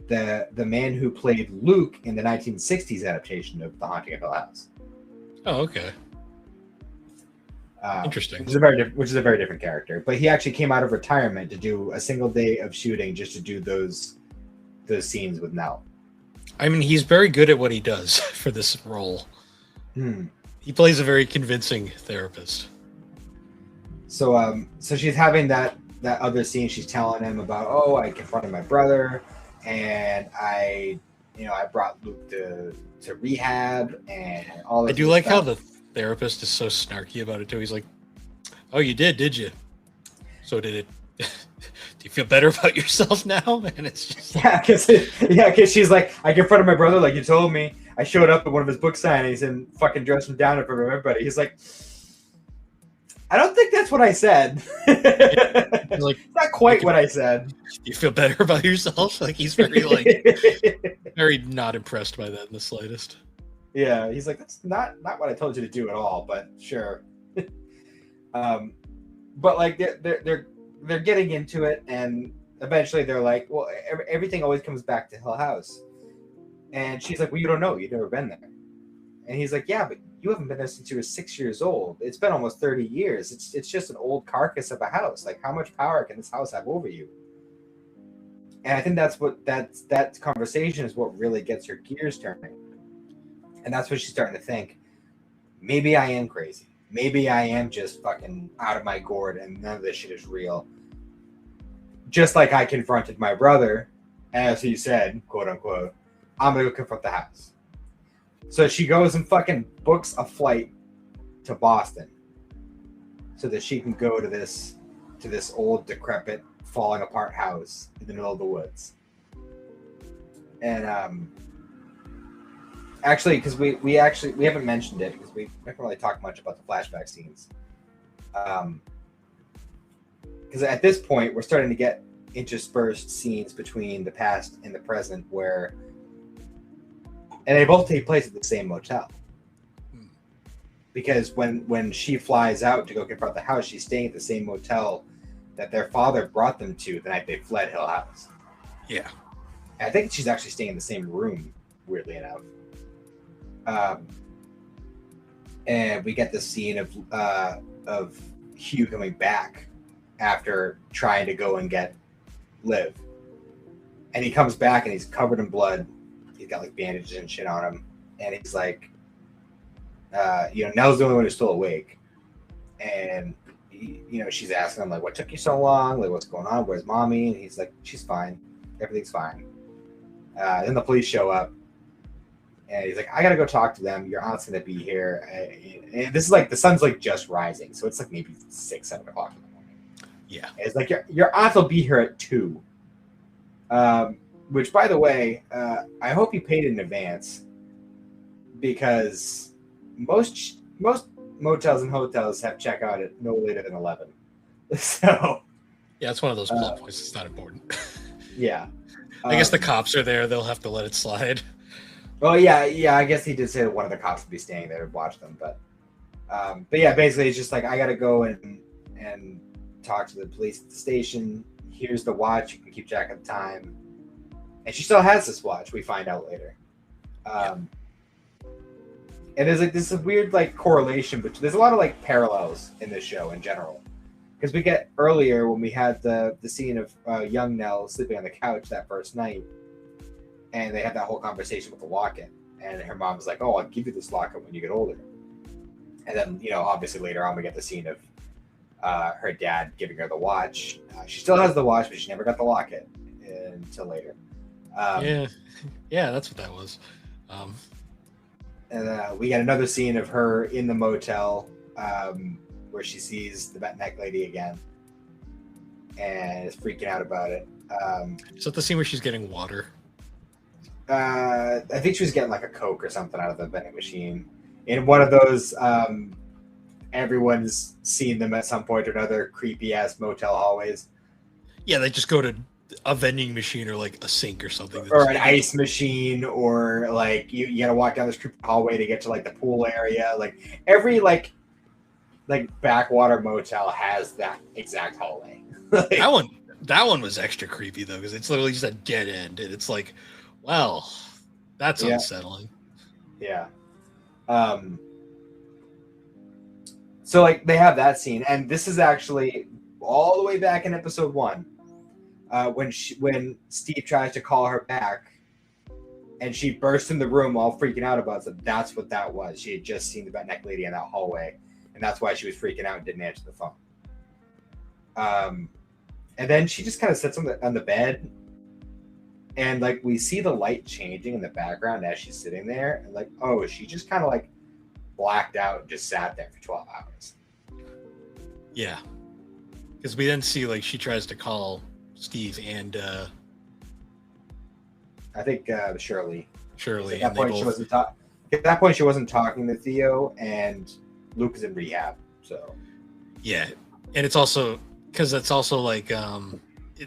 the man who played Luke in the 1960s adaptation of The Haunting of Hill House. Oh, okay. Interesting. Which is a very different character. But he actually came out of retirement to do a single day of shooting just to do those scenes with Nell. I mean, he's very good at what he does for this role. He plays a very convincing therapist. So she's having that other scene. She's telling him about, I confronted my brother, and I brought Luke to rehab and all this. I do like stuff. How the therapist is so snarky about it too. He's like, "Oh, you did you? So did it? Do you feel better about yourself now?" And it's just because she's like, "I confronted my brother like you told me. I showed up at one of his book signings and fucking dressed him down in front of everybody." He's like, "I don't think that's what I said." Like, it's not quite what I said. Do you feel better about yourself? Like he's very very not impressed by that in the slightest. Yeah, he's like, that's not what I told you to do at all, but sure. But like they're getting into it, and eventually they're like, well, everything always comes back to Hill House. And she's like, well, you don't know, you've never been there. And he's like, yeah, but you haven't been there since you were 6 years old. It's been almost 30 years. It's just an old carcass of a house. Like, how much power can this house have over you? And I think that conversation is what really gets her gears turning. And that's what she's starting to think. Maybe I am crazy. Maybe I am just fucking out of my gourd and none of this shit is real. Just like I confronted my brother, as he said, quote unquote, I'm going to go confront the house. So she goes and fucking books a flight to Boston so that she can go to this old, decrepit, falling apart house in the middle of the woods. And actually, because we haven't mentioned it because we haven't really talked much about the flashback scenes. Because at this point, we're starting to get interspersed scenes between the past and the present and they both take place at the same motel. Because when she flies out to go confront the house, she's staying at the same motel that their father brought them to the night they fled Hill House. Yeah. And I think she's actually staying in the same room, weirdly enough. And we get this scene of Hugh coming back after trying to go and get Liv. And he comes back and he's covered in blood. He's got like bandages and shit on him. And he's like, Nell's the only one who's still awake. And, she's asking him, like, what took you so long? Like, what's going on? Where's mommy? And he's like, she's fine. Everything's fine. Then the police show up. And he's like, I got to go talk to them. Your aunt's going to be here. And this is like, the sun's like just rising. So it's like maybe 6, 7 o'clock in the morning. Yeah. And it's like, your aunt will be here at 2. Which, by the way, I hope you paid in advance. Because most motels and hotels have checkout at no later than 11. So yeah, it's one of those plot points. It's not important. Yeah, I guess the cops are there. They'll have to let it slide. Well, yeah. I guess he did say that one of the cops would be staying there to watch them, but yeah, basically, it's just like I got to go and talk to the police at the station. Here's the watch. You can keep track of the time, and she still has this watch. We find out later. And there's like this weird like correlation, but there's a lot of like parallels in this show in general. Because we get earlier when we had the scene of young Nell sleeping on the couch that first night, and they had that whole conversation with the locket, and her mom was like, "Oh, I'll give you this locket when you get older." And then obviously later on we get the scene of her dad giving her the watch. She still has the watch, but she never got the locket until later. Yeah, that's what that was. And we got another scene of her in the motel where she sees the bent neck lady again and is freaking out about it. Is that the scene where she's getting water? I think she was getting like a Coke or something out of the vending machine. In one of those, everyone's seen them at some point or another, creepy ass motel hallways. Yeah, they just go to a vending machine or like a sink or something, or an ice machine, or like you gotta walk down this creepy hallway to get to like the pool area. Like every like backwater motel has that exact hallway. that one was extra creepy though, because it's literally just a dead end, and it's like, well, that's unsettling. Yeah. So like they have that scene, and this is actually all the way back in episode 1. When Steve tries to call her back, and she bursts in the room all freaking out about it. That's what that was. She had just seen the bent neck lady in that hallway, and that's why she was freaking out and didn't answer the phone. And then she just kind of sits on the bed, and like we see the light changing in the background as she's sitting there, and like, oh, she just kind of like blacked out and just sat there for 12 hours. Yeah, because we then see like she tries to call Steve and I think Shirley. Shirley. At that point, she wasn't talking to Theo, and Luke is in rehab. So yeah, and it's also because it's also like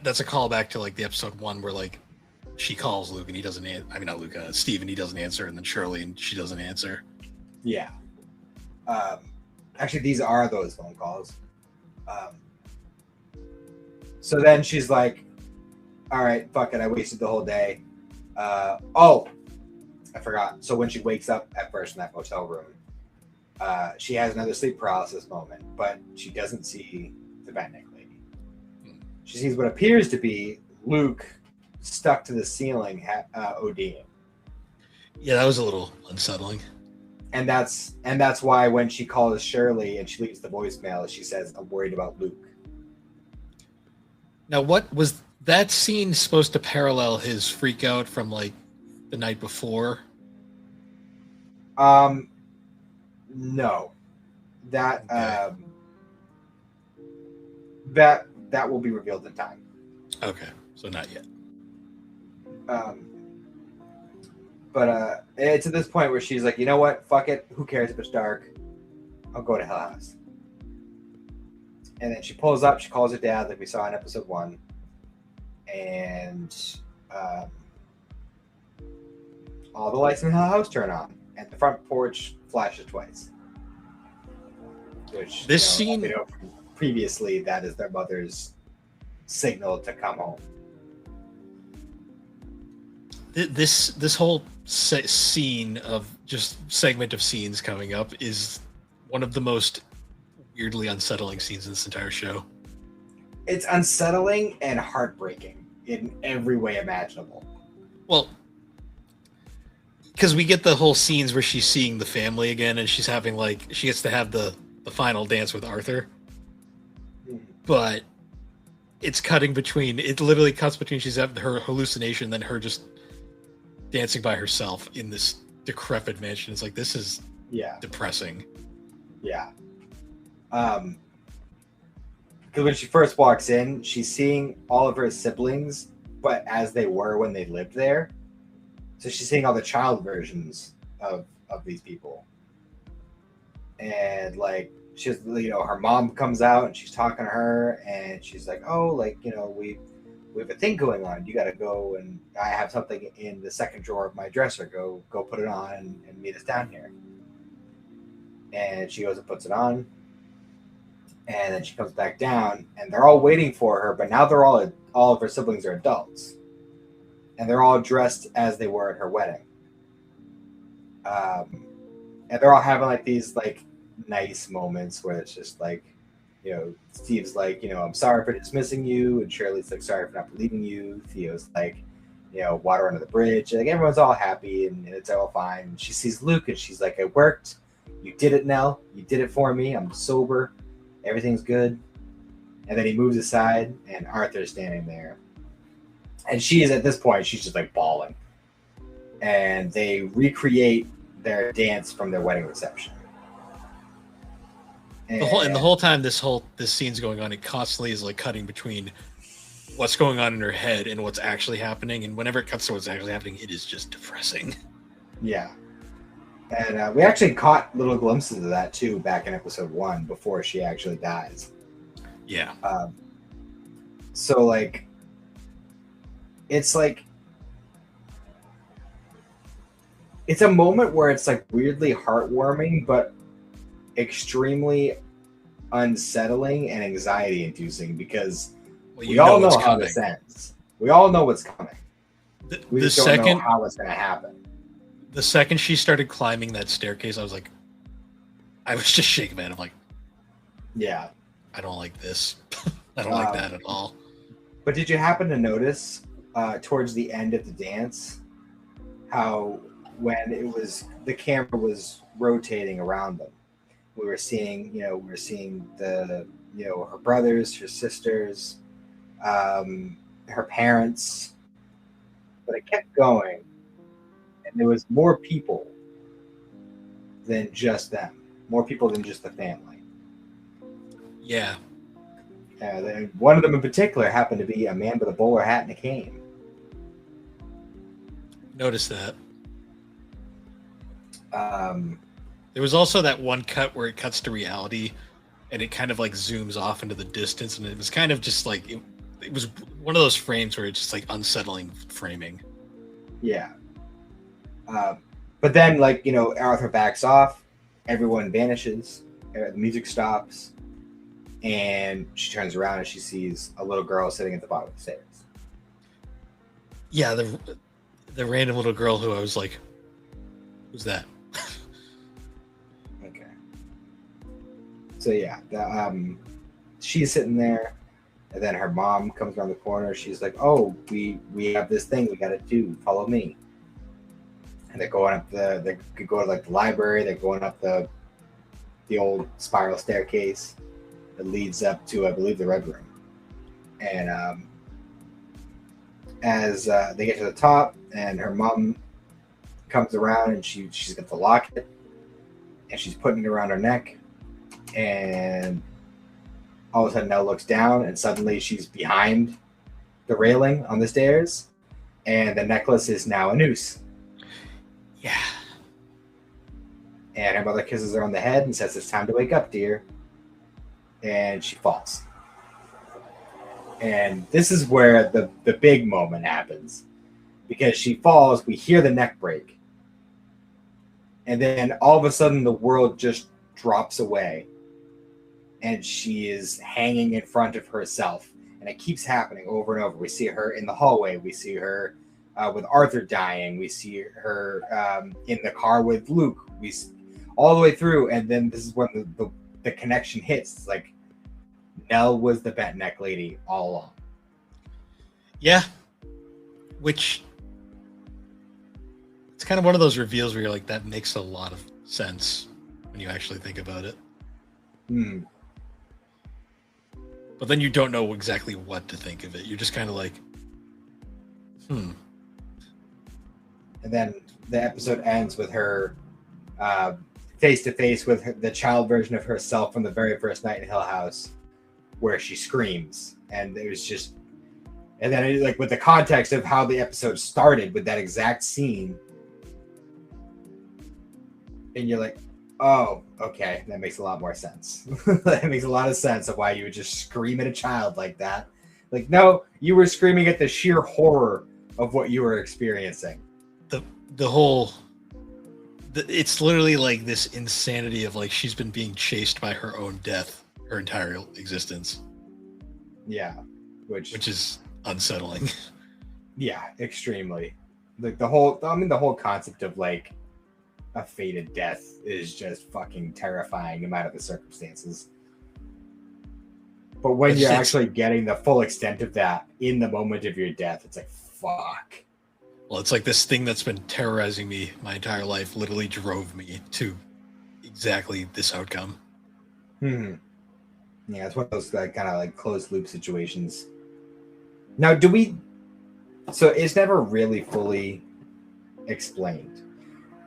that's a callback to like the episode 1 where like she calls Luke and he doesn't not Luke, Steve, and he doesn't answer, and then Shirley and she doesn't answer. Yeah. Actually, these are those phone calls. So then she's like, all right, fuck it. I wasted the whole day. I forgot. So when she wakes up at first in that motel room, she has another sleep paralysis moment, but she doesn't see the bent neck lady. She sees what appears to be Luke stuck to the ceiling, ODing. Yeah, that was a little unsettling. And that's why when she calls Shirley and she leaves the voicemail, she says, "I'm worried about Luke." Now, what was that scene supposed to parallel his freak out from like the night before? No. That Okay. That will be revealed in time. Okay, so not yet. But it's at this point where she's like, you know what? Fuck it. Who cares if it's dark? I'll go to Hill House. And then she pulls up. She calls her dad, like we saw in episode 1. And all the lights in Hill House turn on, and the front porch flashes twice. Which This scene, previously, that is their mother's signal to come home. This whole scene of just segment of scenes coming up is one of the most weirdly unsettling scenes in this entire show. It's unsettling and heartbreaking in every way imaginable. Well, because we get the whole scenes where she's seeing the family again, and she's having she gets to have the final dance with Arthur. But it's cutting between, it literally cuts between she's having her hallucination, then her just dancing by herself in this decrepit mansion. It's like, this is depressing. Yeah. Because when she first walks in, she's seeing all of her siblings, but as they were when they lived there. So she's seeing all the child versions of these people. And she's, her mom comes out and she's talking to her and she's like, oh, we have a thing going on. You got to go, and I have something in the second drawer of my dresser. Go put it on and meet us down here. And she goes and puts it on. And then she comes back down and they're all waiting for her, but now they're all of her siblings are adults. And they're all dressed as they were at her wedding. And they're all having these nice moments where it's just Steve's I'm sorry for dismissing you, and Shirley's sorry for not believing you. Theo's water under the bridge. Everyone's all happy and it's all fine. And she sees Luke and she's like, it worked. You did it, Nell. You did it for me. I'm sober. Everything's good. And then he moves aside and Arthur's standing there. And she is, at this point, she's just bawling. And they recreate their dance from their wedding reception. And the whole time this scene's going on, it constantly is cutting between what's going on in her head and what's actually happening. And whenever it cuts to what's actually happening, it is just depressing. Yeah. And we actually caught little glimpses of that too back in episode 1 before she actually dies. Yeah. So it's it's a moment where it's weirdly heartwarming, but extremely unsettling and anxiety inducing, because we all know how this ends. We all know what's coming. We just don't know how it's going to happen. The second she started climbing that staircase, I was just shaking, man. I'm like, yeah, I don't like this. I don't like that at all. But did you happen to notice towards the end of the dance how when the camera was rotating around them, we were seeing the her brothers, her sisters, her parents, but it kept going, and there was more people than just them, more people than just the family. Yeah. One of them in particular happened to be a man with a bowler hat and a cane. Notice that. There was also that one cut where it cuts to reality and it kind of zooms off into the distance, and it was kind of just it was one of those frames where it's just unsettling framing. Yeah. But then Arthur backs off, everyone vanishes, the music stops, and she turns around and she sees a little girl sitting at the bottom of the stairs. Yeah, the random little girl who I was like, who's that? Okay. So yeah, she's sitting there, and then her mom comes around the corner. She's like, "Oh, we have this thing we got to do. Follow me." And they're going up they could go to the library. They're going up the old spiral staircase that leads up to, I believe, the Red Room. And as they get to the top, and her mom comes around, and she's got the locket, and she's putting it around her neck, and all of a sudden Nell looks down, and suddenly she's behind the railing on the stairs, and the necklace is now a noose. Yeah. And her mother kisses her on the head and says, "It's time to wake up, dear." And she falls. And this is where the big moment happens. Because she falls, we hear the neck break. And then all of a sudden the world just drops away. And she is hanging in front of herself. and it keeps happening over and over. We see her in the hallway. We see her with Arthur dying. We see her in the car with Luke. All the way through, and then this is when the connection hits. It's like Nell was the bent neck lady all along. Yeah, which it's kind of one of those reveals where you're like, that makes a lot of sense when you actually think about it. But then you don't know exactly what to think of it. You're just kind of like, And then the episode ends with her face to face with the child version of herself from the very first night in Hill House, where she screams. And it was just, and then like with the context of how the episode started with that exact scene, and you're like, oh, okay, that makes a lot more sense. That makes a lot of sense of why you would just scream at a child like that. Like, no, you were screaming at the sheer horror of what you were experiencing. The whole, it's literally like this insanity of like she's been being chased by her own death her entire existence. Yeah, which is unsettling. Yeah, extremely. Like the whole concept of like a fated death is just fucking terrifying no matter the circumstances. But when you're actually getting the full extent of that in the moment of your death, it's like, fuck. Well, it's like this thing that's been terrorizing me my entire life literally drove me to exactly this outcome. Yeah, it's one of those kind of like closed loop situations. Now, so it's never really fully explained.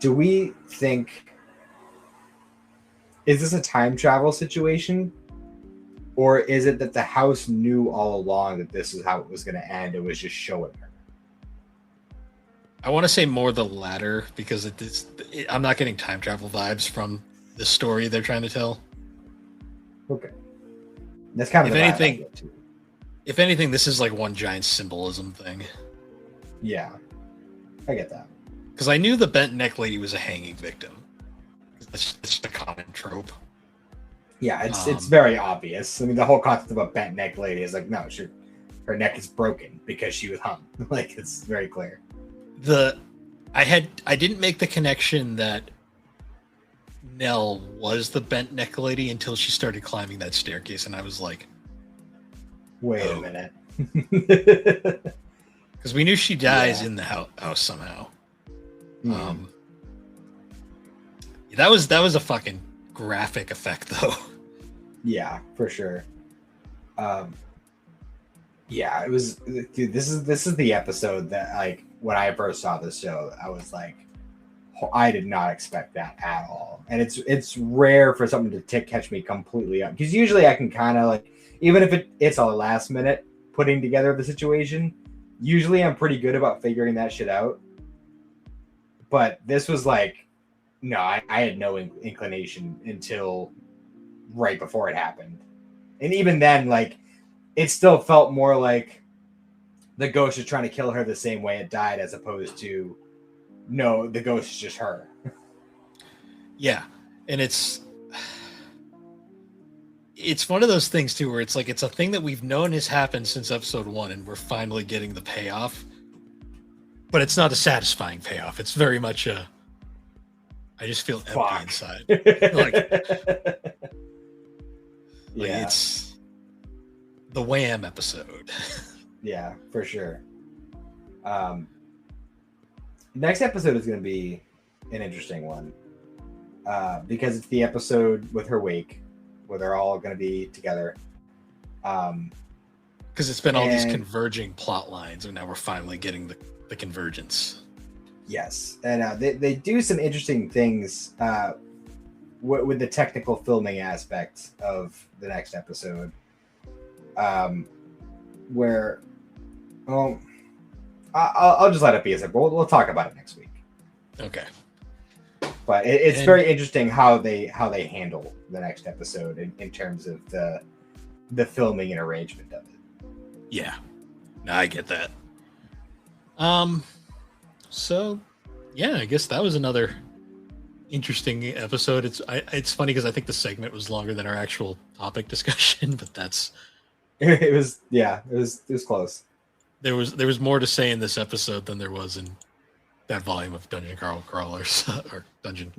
Do we think, is this a time travel situation? Or is it that the house knew all along that this is how it was going to end? It was just showing her. I want to say more the latter, because I'm not getting time travel vibes from the story they're trying to tell. Okay. That's kind of if anything, this is like one giant symbolism thing. Yeah. I get that. Because I knew the bent neck lady was a hanging victim. That's just a common trope. Yeah, it's very obvious. I mean, the whole concept of a bent neck lady is like, no, her neck is broken because she was hung. Like, it's very clear. I didn't make the connection that Nell was the bent neck lady until she started climbing that staircase, and I was like, wait a minute. Because we knew she dies in the house somehow. That was a fucking graphic effect, though. Yeah, for sure. It was, dude, this is the episode that, like, when I first saw this show, I was like, I did not expect that at all. And it's rare for something to catch me completely up, because usually I can kind of like, even if it's a last minute putting together the situation, usually I'm pretty good about figuring that shit out. But this was like, no, I had no inclination until right before it happened. And even then, like, it still felt more like the ghost is trying to kill her the same way it died, as opposed to, no, the ghost is just her. Yeah. And it's one of those things too, where it's like, it's a thing that we've known has happened since episode 1, and we're finally getting the payoff, but it's not a satisfying payoff. It's very much I just feel empty inside. It's the Wham episode. Yeah, for sure. Next episode is going to be an interesting one, because it's the episode with her wake, where they're all going to be together. Because it's been all these converging plot lines, and now we're finally getting the convergence. Yes, and they do some interesting things with the technical filming aspect of the next episode, where, I'll just let it be as we'll talk about it next week. Okay. But it's very interesting how they handle the next episode in terms of the filming and arrangement of it. Yeah, no, I get that. So yeah, I guess that was another interesting episode. It's funny because I think the segment was longer than our actual topic discussion, but that's It was it was close. There was more to say in this episode than there was in that volume of Dungeon Crawlers or Dungeon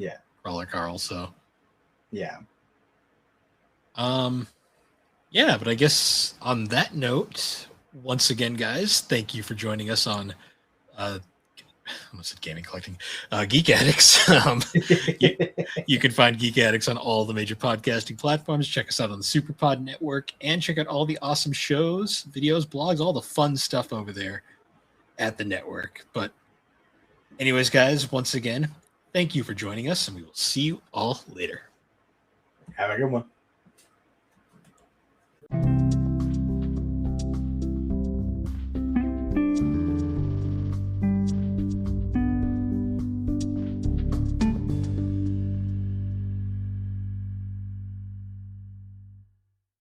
Crawler Carl. So yeah. Yeah, but I guess on that note, once again, guys, thank you for joining us on I almost said gaming collecting, Geek Addicts. You can find Geek Addicts on all the major podcasting platforms. Check us out on the Superpod Network and check out all the awesome shows, videos, blogs, all the fun stuff over there at the network. But anyways, guys, once again, thank you for joining us, and we will see you all later. Have a good one.